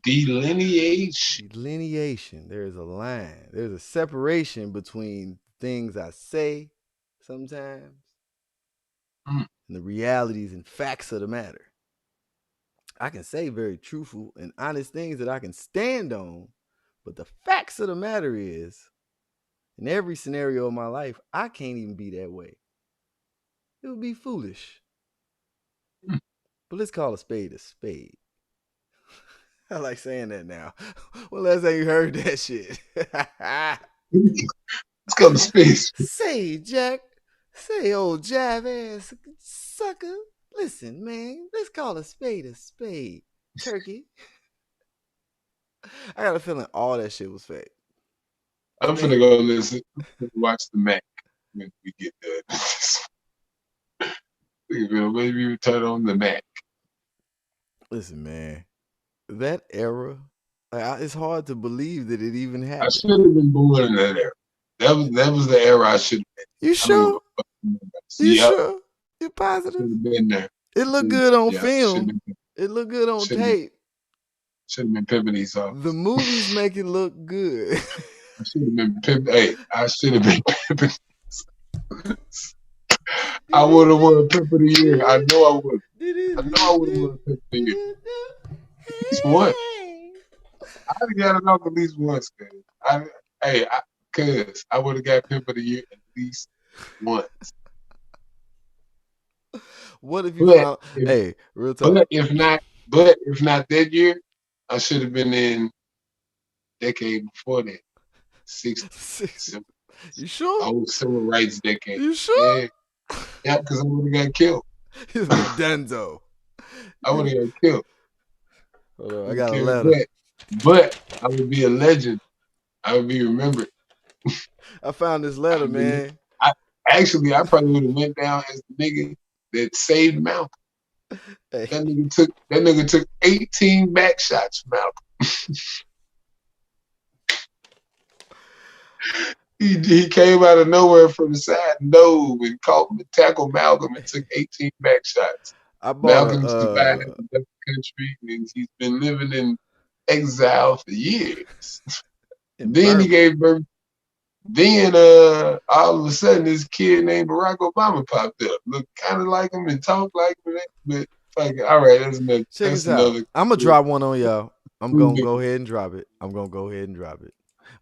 Delineation. Delineation. There's a line. There's a separation between things I say sometimes and the realities and facts of the matter. I can say very truthful and honest things that I can stand on, but the facts of the matter is, in every scenario of my life, I can't even be that way. It would be foolish. But let's call a spade a spade. I like saying that now. When last time you heard that shit? Let's go to space. Say, Jack. Say, old jive ass sucker. Listen, man. Let's call a spade a spade. Turkey. I got a feeling all that shit was fake. I'm finna go listen. Watch the Mac when we get done. Maybe we turn on the Mac. Listen, man. That era, it's hard to believe that it even happened. I should have been born in that era. That was the era I should have been. You sure? You sure? You positive? Should have been there. It looked good on film. It looked good on tape. Should have been pimping these songs. The movies make it look good. I should have been pimping. Hey, I should have been pimping. I would have won Pimp of the Year. I know I would. I know I would have won Pimp of the Year. At least once. I'd have got it off at least once, cuz I would have got Pimp of the Year at least once. What if you found? Hey, real talk. But if not that year, I should have been in decade before that. 60s. You sure? Old civil rights decade. You sure? Yeah, because I would have got killed. He's Denzo. I would have got killed. Hold on, I got a letter. But I would be a legend. I would be remembered. I found this letter, man. I probably would have went down as the nigga that saved Malcolm. Hey. That nigga took 18 back shots from Malcolm. He came out of nowhere from the side and dove and tackled Malcolm and took 18 back shots. Malcolm survived the country and he's been living in exile for years. Then he gave birth. Then all of a sudden this kid named Barack Obama popped up. Looked kind of like him and talked like him, but like, all right, that's another. Check this out. I'm gonna drop one on y'all. I'm gonna go ahead and drop it.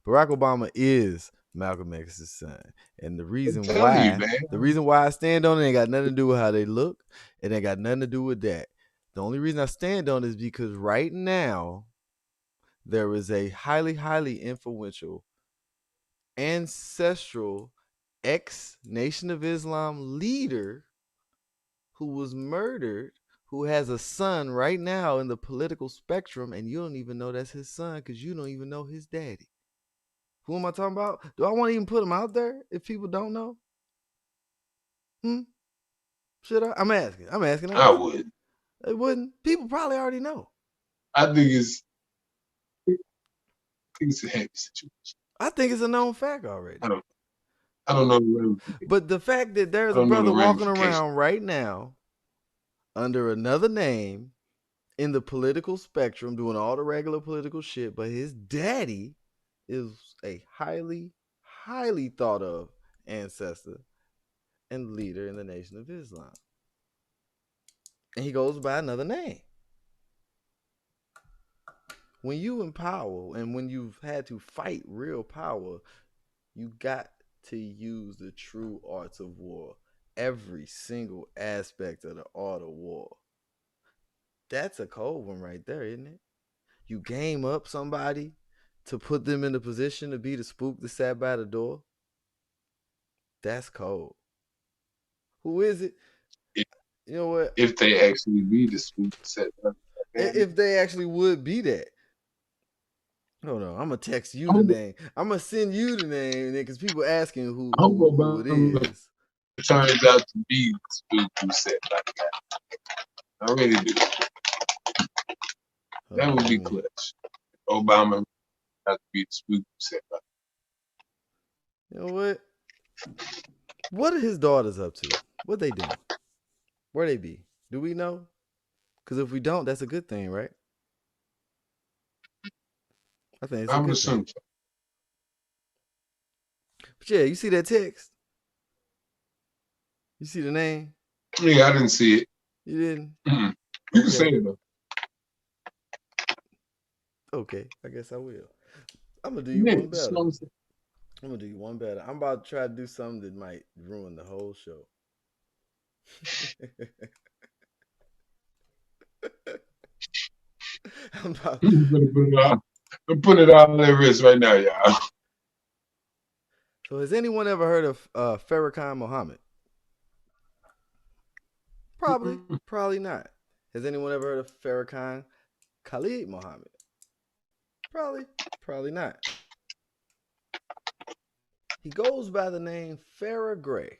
Barack Obama is Malcolm X's son, and the reason why I stand on it ain't got nothing to do with how they look. It ain't got nothing to do with that. The only reason I stand on it is because right now there is a highly, highly influential, ancestral ex-Nation of Islam leader who was murdered, who has a son right now in the political spectrum, and you don't even know that's his son because you don't even know his daddy, Who am I talking about? Do I want to even put him out there if people don't know? Should I? I'm asking. I would. It wouldn't. People probably already know. I think it's a happy situation. I think it's a known fact already. I don't know. But the fact that there's a brother walking around right now under another name in the political spectrum doing all the regular political shit, but his daddy is a highly, highly thought of ancestor and leader in the Nation of Islam. And he goes by another name. When you in power and when you've had to fight real power, you got to use the true arts of war. Every single aspect of the art of war. That's a cold one right there, isn't it? You game up somebody to put them in the position to be the spook that sat by the door. That's cold. Who is it? You know what? If they actually be the spook that sat by the door. If they actually would be that. Hold on, I'm gonna text you the name. I'm gonna send you the name because people asking who it is. It turns out to be the spook who sat by the guy. I really do. That would be clutch. Obama has to be the spook who sat by. You know what? What are his daughters up to? What they doing? Where they be? Do we know? Because if we don't, that's a good thing, right? I think it's a good thing. But yeah, you see that text? You see the name? Yeah, I didn't see it. You didn't? Mm-hmm. You can say it though. Okay, I guess I will. I'm gonna do you one better. I'm gonna do you one better. I'm about to try to do something that might ruin the whole show. I'm putting it on their wrist right now, y'all. So has anyone ever heard of Farrakhan Muhammad? Probably not. Has anyone ever heard of Farrakhan Khalid Muhammad? Probably not. He goes by the name Farrah Gray.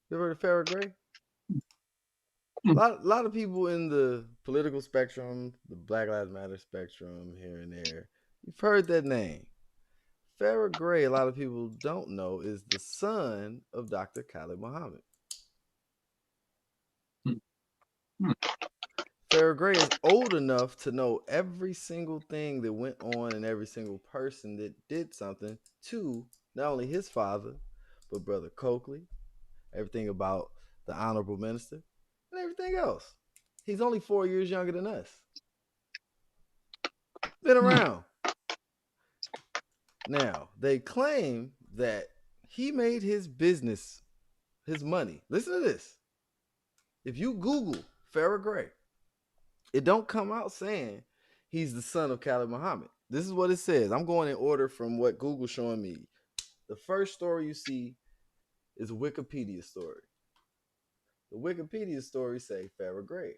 You ever heard of Farrah Gray? A lot of people in the political spectrum, the Black Lives Matter spectrum here and there, you've heard that name. Farrah Gray, a lot of people don't know, is the son of Dr. Khalid Muhammad. Farrah Gray is old enough to know every single thing that went on and every single person that did something to not only his father, but Brother Coakley, everything about the Honorable Minister, and everything else. He's only 4 years younger than us. Been around. Now, they claim that he made his business, his money. Listen to this. If you Google Farrah Gray, it don't come out saying he's the son of Khalid Muhammad. This is what it says. I'm going in order from what Google's showing me. The first story you see is a Wikipedia story. The Wikipedia story say Farrah Gray.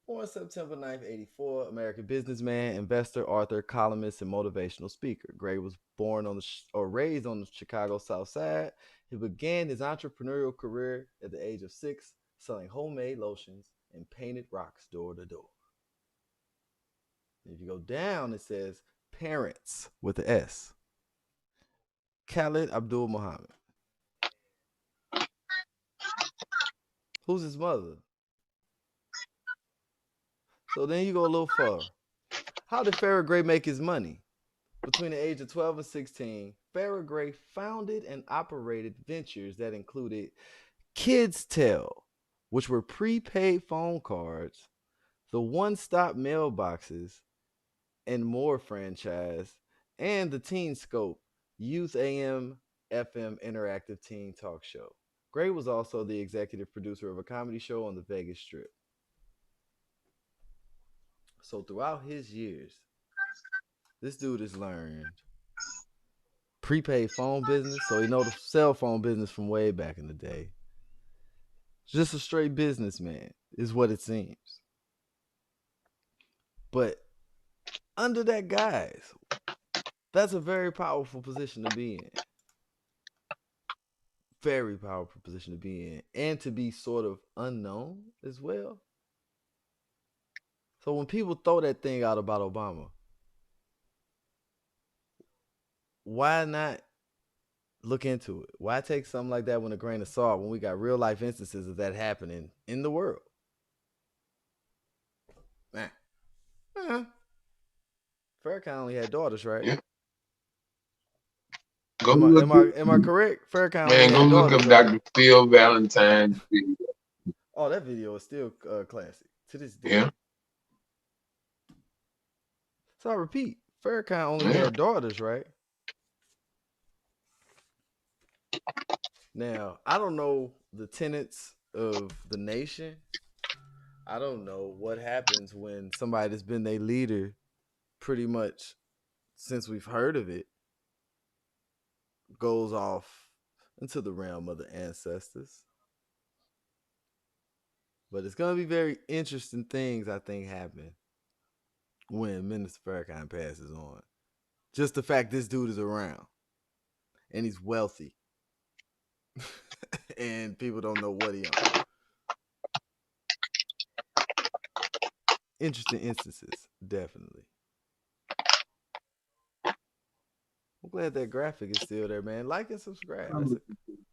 Born September 9th, 1984, American businessman, investor, author, columnist, and motivational speaker. Gray was born raised on the Chicago South Side. He began his entrepreneurial career at the age of 6, selling homemade lotions and painted rocks door to door. If you go down, it says parents with the S. Khalid Abdul Muhammad. Who's his mother? So then you go a little further. How did Farrah Gray make his money? Between the age of 12 and 16, Farrah Gray founded and operated ventures that included KidsTel, which were prepaid phone cards, the one-stop mailboxes, and more franchise, and the Teen Scope, Youth AM FM interactive teen talk show. Gray was also the executive producer of a comedy show on the Vegas Strip. So throughout his years, this dude has learned prepaid phone business. So he knows the cell phone business from way back in the day. Just a straight businessman is what it seems. But under that guise, That's a very powerful position to be in. Very powerful position to be in. And to be sort of unknown as well. So when people throw that thing out about Obama, why not look into it? Why take something like that with a grain of salt when we got real life instances of that happening in the world? Man. Farrakhan only had daughters, right? Yeah. Am I correct? Farrakhan Man, only go had look daughters, up right? Dr. Phil Valentine's video. Oh, that video is still classic to this day. Yeah. So I repeat, Farrakhan only had daughters, right? Now, I don't know the tenets of the nation. I don't know what happens when somebody that's been their leader pretty much since we've heard of it goes off into the realm of the ancestors. But it's going to be very interesting things, I think, happen when Minister Farrakhan passes on. Just the fact this dude is around and he's wealthy and people don't know what he owns. Interesting instances, definitely. I'm glad that graphic is still there, man. Like and subscribe. That's a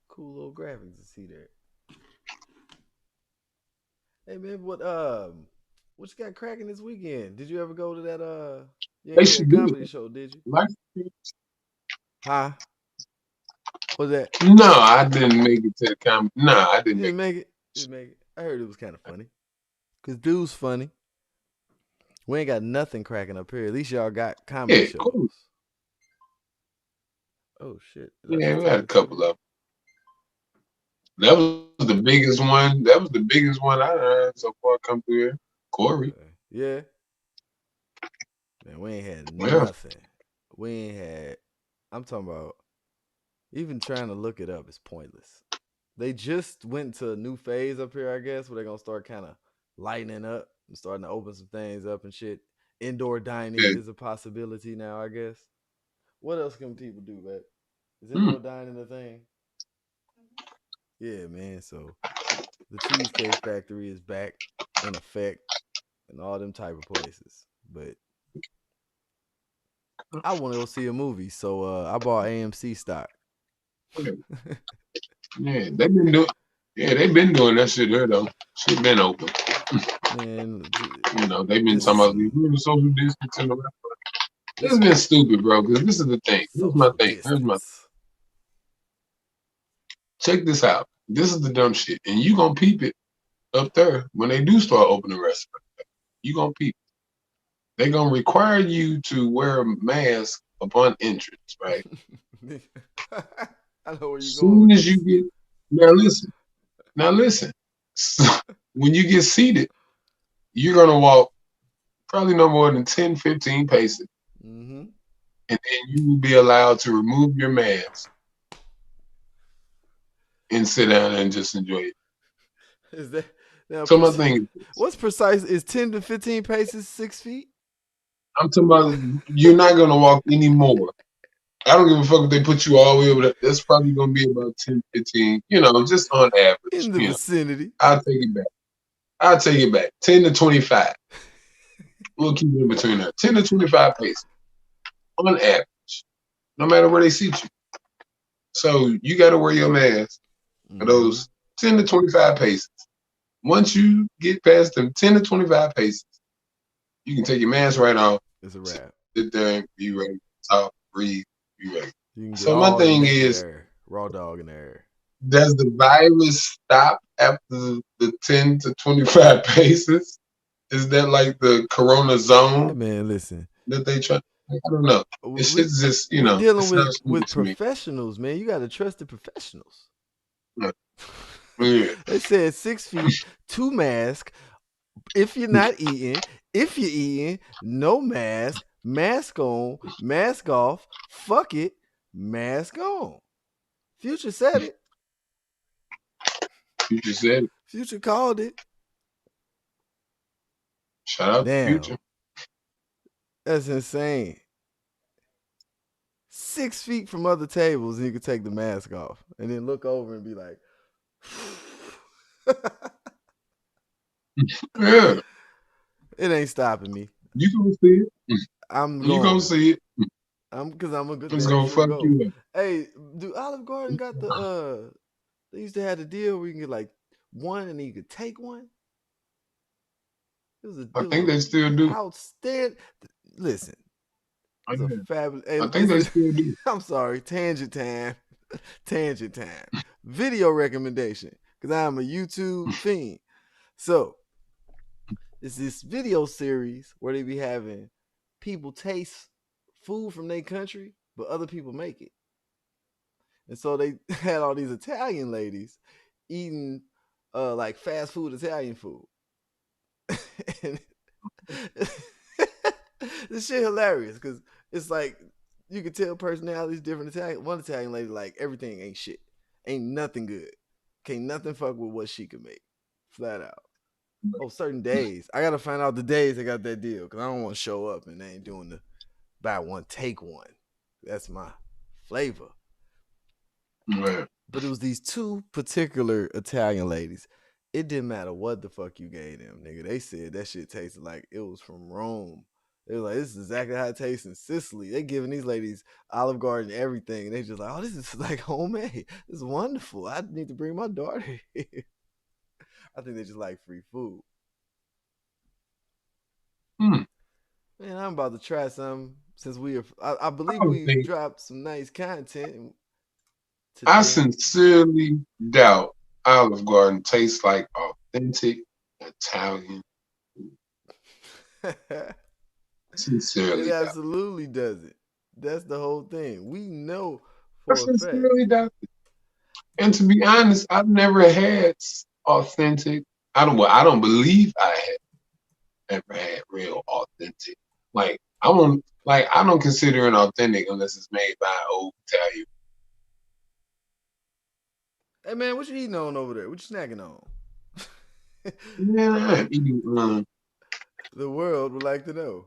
cool little graphic to see there. Hey man, what you got cracking this weekend? Did you ever go to that that comedy show, did you? Huh? What's that? No, I didn't make it to the comedy. No, I didn't make it. Didn't make it. I heard it was kind of funny. Cause dude's funny. We ain't got nothing cracking up here. At least y'all got comedy shows. Cool. Oh shit. Yeah, we had a couple of them. That was the biggest one. That was the biggest one I heard so far come through here. Corey. Yeah. Man, we ain't had nothing. We ain't had. I'm talking about. Even trying to look it up is pointless. They just went to a new phase up here, I guess, where they're gonna start kind of lightening up and starting to open some things up and shit. Indoor dining is a possibility now, I guess. What else can people do, man? Is indoor dining a thing? Yeah, man. So the Cheesecake Factory is back in effect and all them type of places. But I want to go see a movie, so I bought AMC stock. Yeah, they've been doing. Yeah, they've been doing that shit there though. Shit been open. Man, you know they've been talking about social distancing. It's been stupid, bro. Because this is the thing. Here's my thing. Check this out. This is the dumb shit, and you gonna peep it up there when they do start opening restaurants. You gonna peep. They're gonna require you to wear a mask upon entrance, right? I know where you're as soon as you get now listen. When you get seated, you're gonna walk probably no more than 10, 15 paces. Mm-hmm. And then you will be allowed to remove your mask and sit down and just enjoy it. Is that now? So my thing is, what's precise? Is 10 to 15 paces 6 feet? I'm talking about you're not gonna walk anymore. I don't give a fuck if they put you all the way over there. That's probably gonna be about 10, 15, just on average. In the vicinity. I'll take it back. 10 to 25. We'll keep it in between there. 10 to 25 paces. On average. No matter where they seat you. So you gotta wear your mask for those 10 to 25 paces. Once you get past them 10 to 25 paces, you can take your mask right off. It's a wrap. Sit there, be ready, talk, breathe, be ready. So my thing is, raw dog in there. Does the virus stop after the 10 to 25 paces? Is that like the corona zone? Hey man, listen. That they try. I don't know. It's just we're dealing with professionals, man. You got to trust the professionals. Yeah. They said 6 feet, 2 masks. If you're not eating, if you're eating, no mask, mask on, mask off, fuck it, mask on. Future said it. Future said it. Future called it. Shout out to Future. That's insane. 6 feet from other tables, and you could take the mask off and then look over and be like, Yeah. it ain't stopping me. You gonna see it. I'm You going. gonna see it. Because I'm a good It's damn gonna sure fuck go. you up. Hey, do Olive Garden got the they used to have the deal where you can get like one and then you could take one? I think they still do. Outstanding. Listen, it's a fabulous. Hey, I think they still do. I'm sorry, tangent time. Tangent time. Video recommendation. Because I'm a YouTube fiend. So it's this video series where they be having people taste food from their country, but other people make it. And so they had all these Italian ladies eating like fast food Italian food. And this shit hilarious because it's like you could tell personalities different. One Italian lady like everything ain't shit, ain't nothing good, can't nothing fuck with what she could make, flat out. Oh, certain days I gotta find out the days they got that deal because I don't want to show up and they ain't doing the buy one take one. That's my flavor. Right. But it was these two particular Italian ladies. It didn't matter what the fuck you gave them, nigga. They said that shit tasted like it was from Rome. They were like, this is exactly how it tastes in Sicily. They giving these ladies Olive Garden everything. And they just like, oh, this is like homemade. This is wonderful. I need to bring my daughter here. I think they just like free food. Man, I'm about to try some since I believe we dropped some nice content. Today. I sincerely doubt Olive Garden tastes like authentic Italian food. Sincerely, it absolutely doesn't. That's the whole thing. We know for a fact. Sincerely doubt it. And to be honest, I've never had authentic. I don't believe I have ever had real authentic. Like I don't consider it authentic unless it's made by an old Italian. Hey man, what you eating on over there? What you snacking on? Yeah, I'm eating. The world would like to know.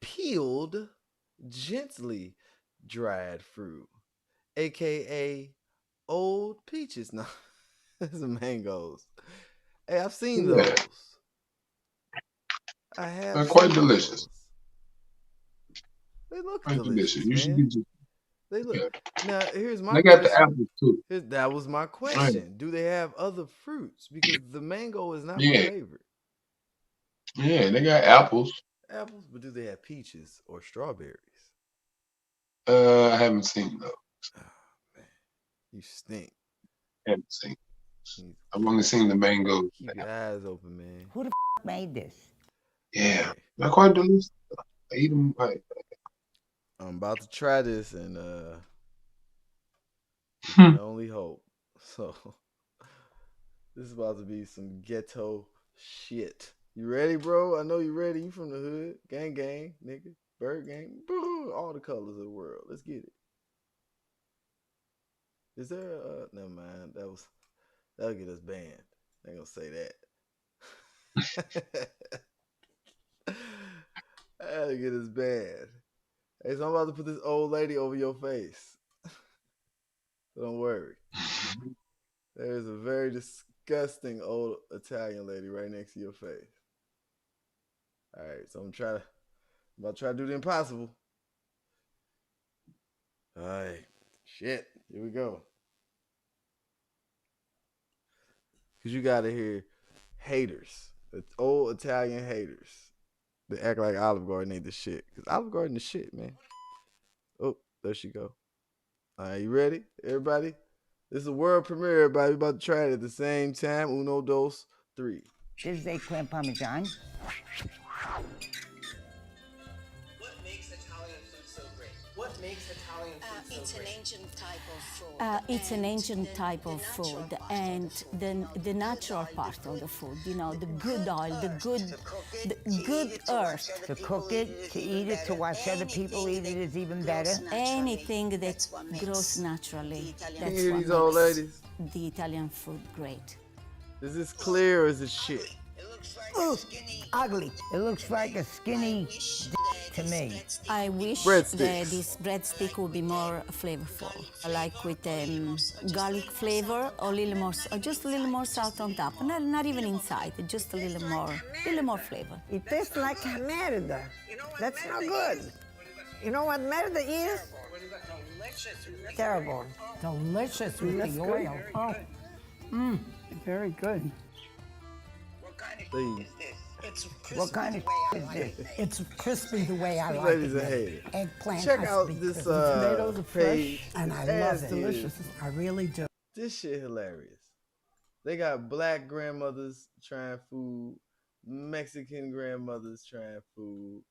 Peeled, gently dried fruit, aka old peaches. No, it's mangoes. Hey, I've seen those. I have. They're quite delicious. They look quite delicious. You should get They look. Yeah. Now, here's my question. They got the apples too. That was my question. Right. Do they have other fruits? Because the mango is not my favorite. Yeah, they got apples. Apples, but do they have peaches or strawberries? I haven't seen those. Oh, man. You stink. I haven't seen. I've only seen the mangoes. Keep your eyes open, man. Who the made this? Yeah, they're quite delicious. I eat them. I'm about to try this, and I only hope. So this is about to be some ghetto shit. You ready, bro? I know you ready. You from the hood. Gang, gang, nigga. Bird gang. All the colors of the world. Let's get it. Is there a... never mind. That'll get us banned. I ain't gonna say that. That'll get us banned. Hey, so I'm about to put this old lady over your face. Don't worry. There's a very disgusting old Italian lady right next to your face. All right, so I'm about to try to do the impossible. All right, shit, here we go. Because you got to hear haters, old Italian haters. They act like Olive Garden ain't the shit. Because Olive Garden the shit, man. Oh, there she go. All right, you ready, everybody? This is a world premiere, everybody. We're about to try it at the same time. Uno, dos, three. This is eggplant parmesan. What makes Italian food so great? What makes Italian food so it's great? an ancient type of food. It's an ancient type of food, and the natural part of the food, you know, the good oil, the good earth. To cook it, to eat it, to watch other people eat it is even better. Anything that grows naturally. That's hear what these old makes ladies? the Italian food great. Is this clear or is it shit? Ugh, ugly. It looks like a skinny to me. I wish Breadsticks. that this breadstick would be more flavorful, like with garlic flavor, or a little more, or just a little more salt on top. Not even inside, just a little more flavor. It tastes like merda. That's not good. You know what merda is? Terrible. Delicious with That's the good. oil. Oh, very good. What kind of See. is this? It's What kind of is this? It's crispy the way I These like ladies it. are hating. Eggplant Check has out to be this crispy. Tomatoes are page. fresh, and I as love is. it. Delicious. I really do. This shit hilarious. They got black grandmothers trying food, Mexican grandmothers trying food,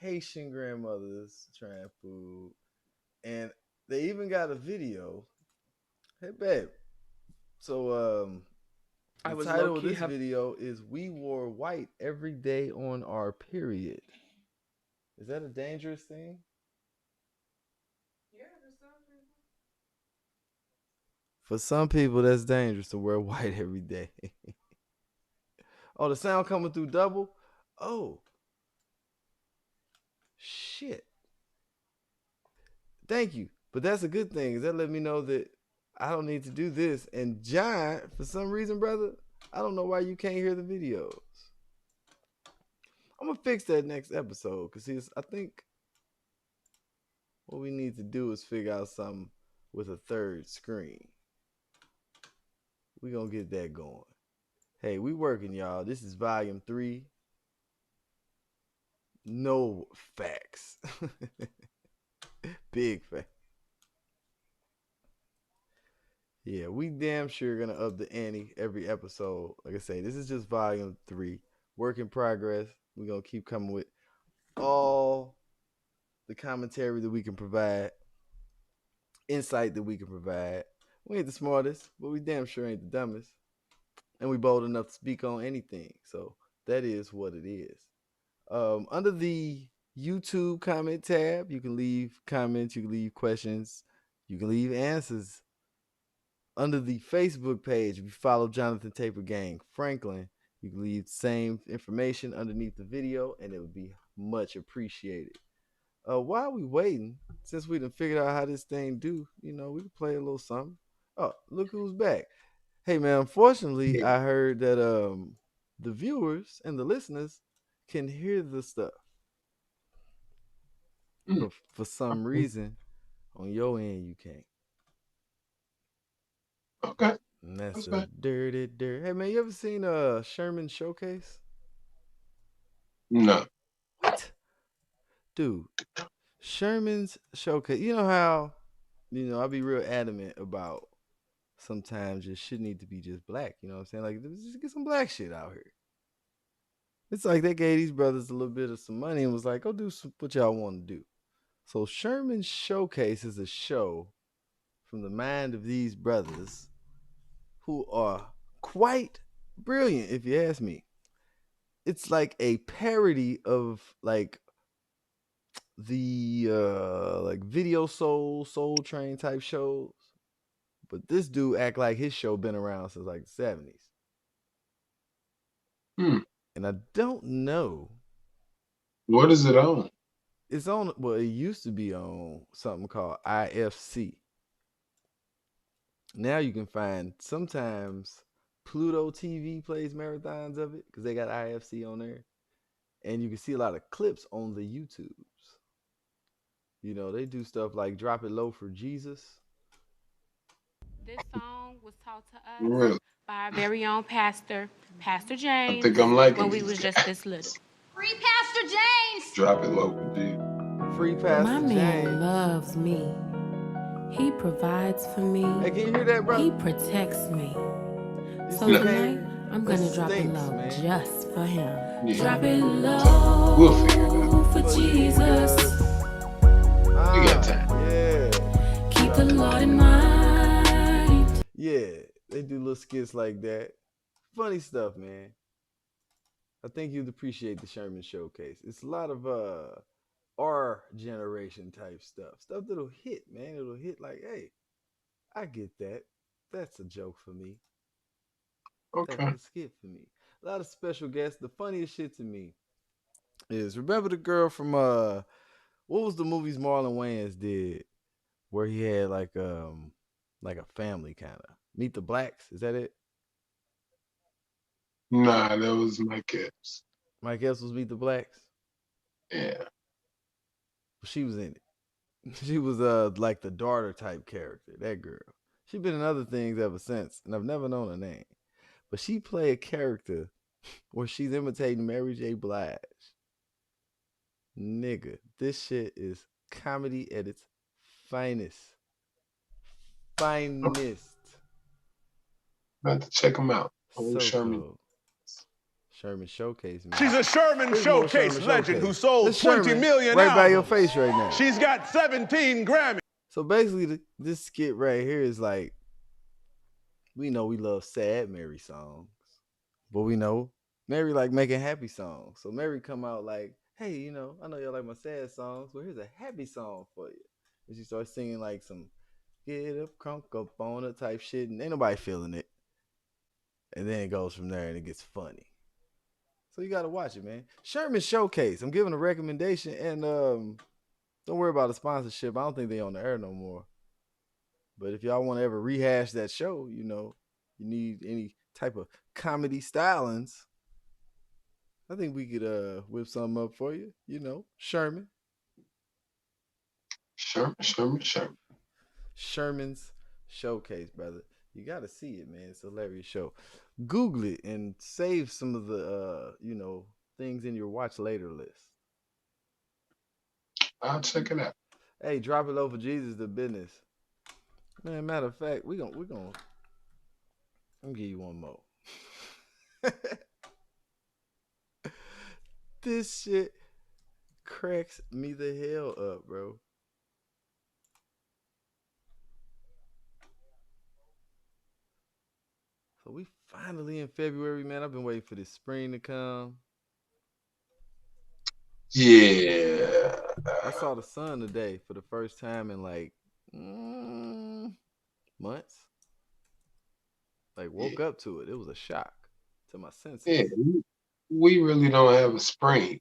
Haitian grandmothers trying food, and they even got a video. Hey babe. So the title of this video is "We Wore White Every Day on Our Period." Is that a dangerous thing? For some people, that's dangerous to wear white every day. Oh, the sound coming through double? Oh. Shit. Thank you. But that's a good thing. That let me know that I don't need to do this. And John, for some reason, brother, I don't know why you can't hear the videos. I'm going to fix that next episode. Because I think what we need to do is figure out something with a third screen. We're going to get that going. Hey, we working, y'all. This is volume 3. No facts. Big fact. Yeah, we damn sure gonna up the ante every episode. Like I say, this is just volume 3. Work in progress. We're gonna keep coming with all the commentary that we can provide, insight that we can provide. We ain't the smartest, but we damn sure ain't the dumbest. And we bold enough to speak on anything. So that is what it is. Under the YouTube comment tab, you can leave comments, you can leave questions, you can leave answers. Under the Facebook page, if you follow Jonathan Taper Gang Franklin, you can leave the same information underneath the video, and it would be much appreciated. While we waiting, since we done figured out how this thing do, we can play a little something. Oh, look who's back. Hey man, unfortunately, I heard that the viewers and the listeners can hear the stuff. But for some reason, on your end, you can't. Okay. And that's a dirty. Hey man, you ever seen Sherman Showcase? No. What? Dude, Sherman's Showcase. You know how, I'll be real adamant about sometimes your shit need to be just black. You know what I'm saying? Like, just get some black shit out here. It's like they gave these brothers a little bit of some money and was like, go do what y'all want to do. So Sherman Showcase is a show from the mind of these brothers who are quite brilliant, if you ask me. It's like a parody of like the like Video Soul Train type shows. But this dude act like his show been around since like the 70s. And I don't know. What is it on? It's on, well, it used to be on something called IFC. Now you can find, sometimes Pluto TV plays marathons of it because they got IFC on there. And you can see a lot of clips on the YouTubes. They do stuff like Drop It Low for Jesus. This song was taught to us by our very own pastor, Pastor James, I think I'm liking when we was just this little. Free Pastor James! Drop it low for Jesus. Free Pastor My James. man loves me. He provides for me. Hey, can you hear that, bro? He protects me. So tonight, I'm gonna drop it low, man, just for him. Yeah. Drop it low. We'll figure it out. For Jesus. We got time. Yeah. Keep the Lord in mind. Yeah, they do little skits like that. Funny stuff, man. I think you'd appreciate the Sherman Showcase. It's a lot of our generation type stuff. Stuff that'll hit, man. It'll hit like, hey, I get that. That's a joke for me. Okay. That's a skit for me. A lot of special guests. The funniest shit to me is remember the girl from what was the movies Marlon Wayans did where he had like a family kind of Meet the Blacks? Is that it? Nah, that was Mike Epps. Mike Epps was Meet the Blacks. Yeah, she was in it. She was like the daughter type character. That girl. She's been in other things ever since, and I've never known her name. But she played a character where she's imitating Mary J. Blige. Nigga, this shit is comedy at its finest. Finest. I have to check them out. So Sherman. Cool. Sherman Showcase, man. She's a Sherman Showcase legend who sold 20 million right albums. by your face right now. She's got 17 Grammys. So basically, this skit right here is like, we know we love sad Mary songs, but we know Mary like making happy songs. So Mary come out like, hey, you know, I know y'all like my sad songs, but here's a happy song for you. And she starts singing like some get up, crunk up on it type shit, and ain't nobody feeling it. And then it goes from there and it gets funny. So you gotta watch it, man. Sherman Showcase. I'm giving a recommendation, and don't worry about the sponsorship. I don't think they on the air no more. But if y'all want to ever rehash that show, you know, you need any type of comedy stylings, I think we could whip something up for you. You know, Sherman. Sherman's Showcase, brother. You got to see it, man. It's a hilarious show. Google it and save some of the, you know, things in your watch later list. I'll check it out. Hey, drop it low for Jesus, the business. Man, matter of fact, I'm gonna give you one more. This shit cracks me the hell up, bro. So we finally in February, man. I've been waiting for this spring to come. Yeah. I saw the sun today for the first time in like months. Like woke up to it. It was a shock to my senses. Yeah, we really don't have a spring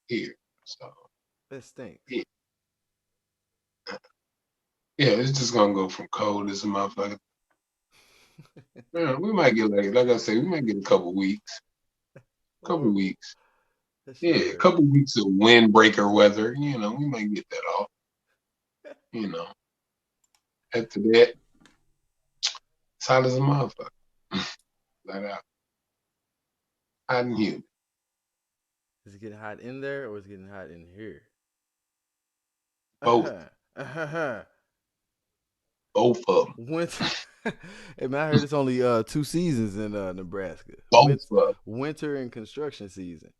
here, so that stinks. Yeah, it's just gonna go from cold as a motherfucker. Yeah, we might get like I say, we might get a couple weeks. Weeks. Yeah, a couple weeks of windbreaker weather. You know, we might get that off. You know, after that, it's hot as a motherfucker. Let out. Hot and humid. Is it getting hot in there or is it getting hot in here? Both. Both of them. Winter. Hey man, I heard it's only 2 seasons in Nebraska. Both winter and construction season.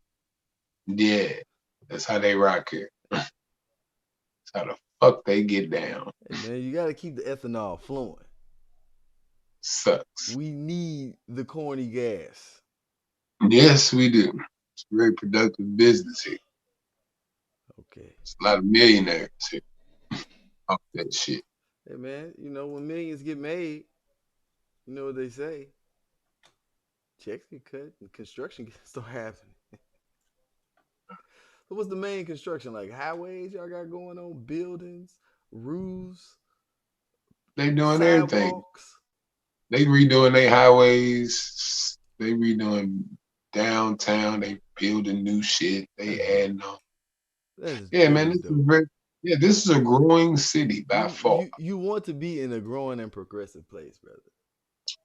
Yeah, that's how they rock here. That's how the fuck they get down. Hey man, you gotta keep the ethanol flowing. Sucks. We need the corny gas. Yes, we do. It's a very productive business here. Okay. It's a lot of millionaires here. Off that shit. Hey man, you know when millions get made, you know what they say. Checks get cut and construction gets start happening. So what's the main construction like? Highways y'all got going on? Buildings, roofs? They doing everything. They redoing their highways. They redoing downtown. They building new shit. They adding on. Yeah, man. This is a growing city by far. You want to be in a growing and progressive place, brother.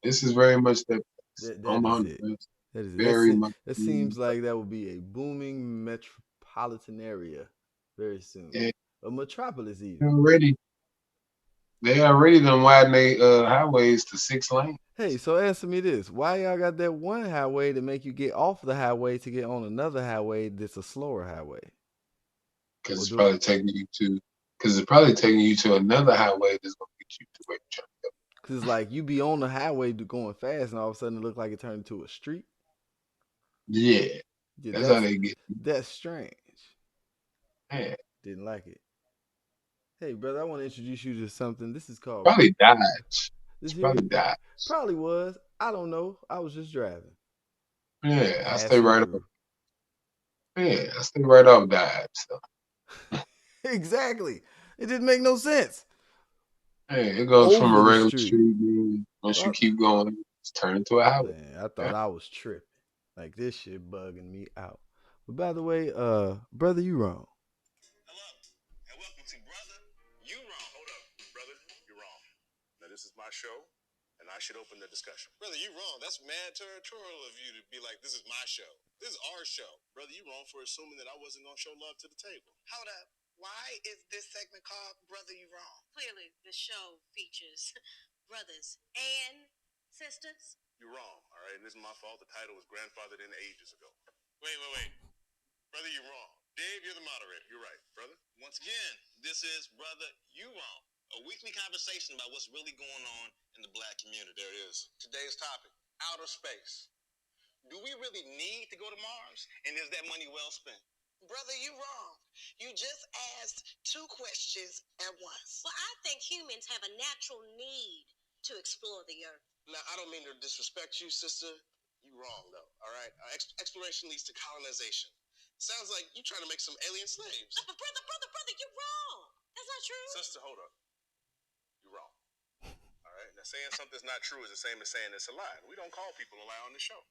This is very much that. That is very much. It seems like that would be a booming metropolitan area very soon. Yeah. A metropolis even. They already done widen their highways to 6 lanes. Hey, so answer me this. Why y'all got that one highway to make you get off the highway to get on another highway that's a slower highway? Because it's probably taking you to another highway that's going to get you to where you're trying to go. Because it's like you be on the highway going fast and all of a sudden it look like it turned into a street. Yeah. That's how they get. That's strange. Yeah. Didn't like it. Hey, brother, I want to introduce you to something. This is called... Probably Dodge. Probably was. I don't know. I was just driving. Yeah, I stay right up. Yeah, I stay right off dive. So. Exactly. It didn't make no sense. Hey, it goes Over from a the regular street. street. Once you keep going, it's turned into a highway. Man, I thought I was tripping. Like, this shit bugging me out. But by the way, brother, you wrong. Hello, and welcome to Brother You Wrong. Hold up, brother, you're wrong. Now, this is my show, and I should open the discussion. Brother, you wrong. That's mad territorial of you to be like, this is my show. This is our show. Brother, you wrong for assuming that I wasn't going to show love to the table. Hold up. Why is this segment called Brother You Wrong? Clearly, the show features brothers and sisters. You're wrong, all right? And this is my fault. The title was grandfathered in ages ago. Wait. Brother, you're wrong. Dave, you're the moderator. You're right, brother. Once again, this is Brother You Wrong, a weekly conversation about what's really going on in the black community. There it is. Today's topic, outer space. Do we really need to go to Mars? And is that money well spent? Brother, you wrong. You just asked two questions at once. Well, I think humans have a natural need to explore the earth. Now, I don't mean to disrespect you, sister. You wrong, though, all right? Exploration leads to colonization. Sounds like you're trying to make some alien slaves. But brother, you're wrong. That's not true. Sister, hold up. You're wrong. All right? Now, saying something's not true is the same as saying it's a lie. We don't call people a lie on the show.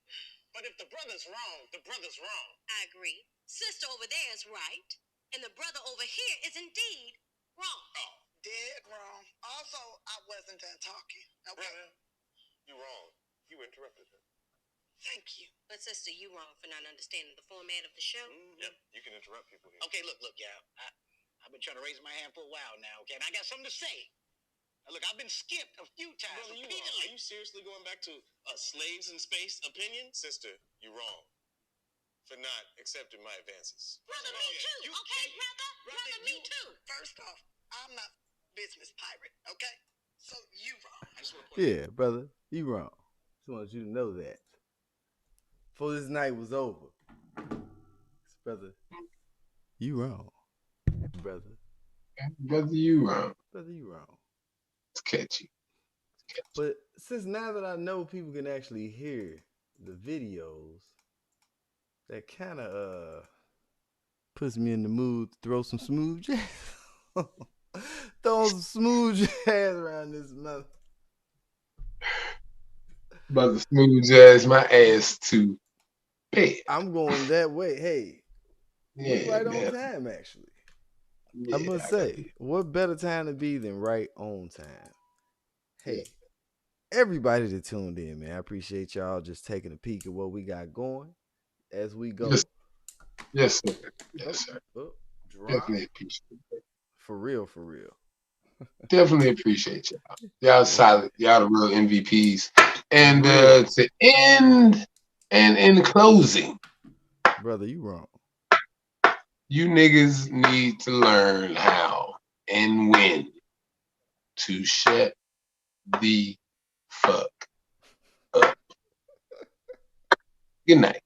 But if the brother's wrong, the brother's wrong. I agree. Sister over there is right, and the brother over here is indeed wrong. Oh. Dead wrong. Also, I wasn't done talking. Okay? Brother, you're wrong. You interrupted her. Thank you. But sister, you wrong for not understanding the format of the show. Yep, you can interrupt people here. Okay, look, y'all. I've been trying to raise my hand for a while now, okay? And I got something to say. Now, look, I've been skipped a few times. Brother, you wrong. Are you seriously going back to slaves in space opinion? Sister, you're wrong for not accepting my advances. Brother, me too. Okay, brother, me too. First off, I'm not business pirate, okay? So you wrong. I just want to Yeah, brother, you wrong. Just want you to know that. Before this night was over, brother, you wrong. Brother, you wrong. Brother, you wrong. It's catchy. But since now that I know people can actually hear the videos, that kind of puts me in the mood to throw some smooth jazz. Throw some smooth jazz around this mother. Brother, smooth jazz my ass to bed. I'm going that way. Hey, yeah, right man. on time, actually. Yeah, I must say, what better time to be than right on time? Hey, everybody that tuned in, man, I appreciate y'all just taking a peek at what we got going as we go. Yes, sir. Yes, sir. Definitely appreciate it. For real, for real. Definitely appreciate y'all. Y'all solid. Y'all the real MVPs. And to end and in closing, brother, you wrong. You niggas need to learn how and when to shut the fuck up. Good night.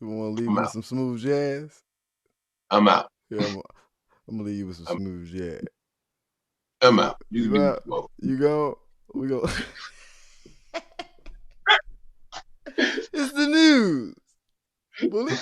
You want to leave me with some smooth jazz? I'm out. Yeah, I'm gonna leave you with some smooth jazz. I'm out. You out? You go? We go. It's the news. Bully.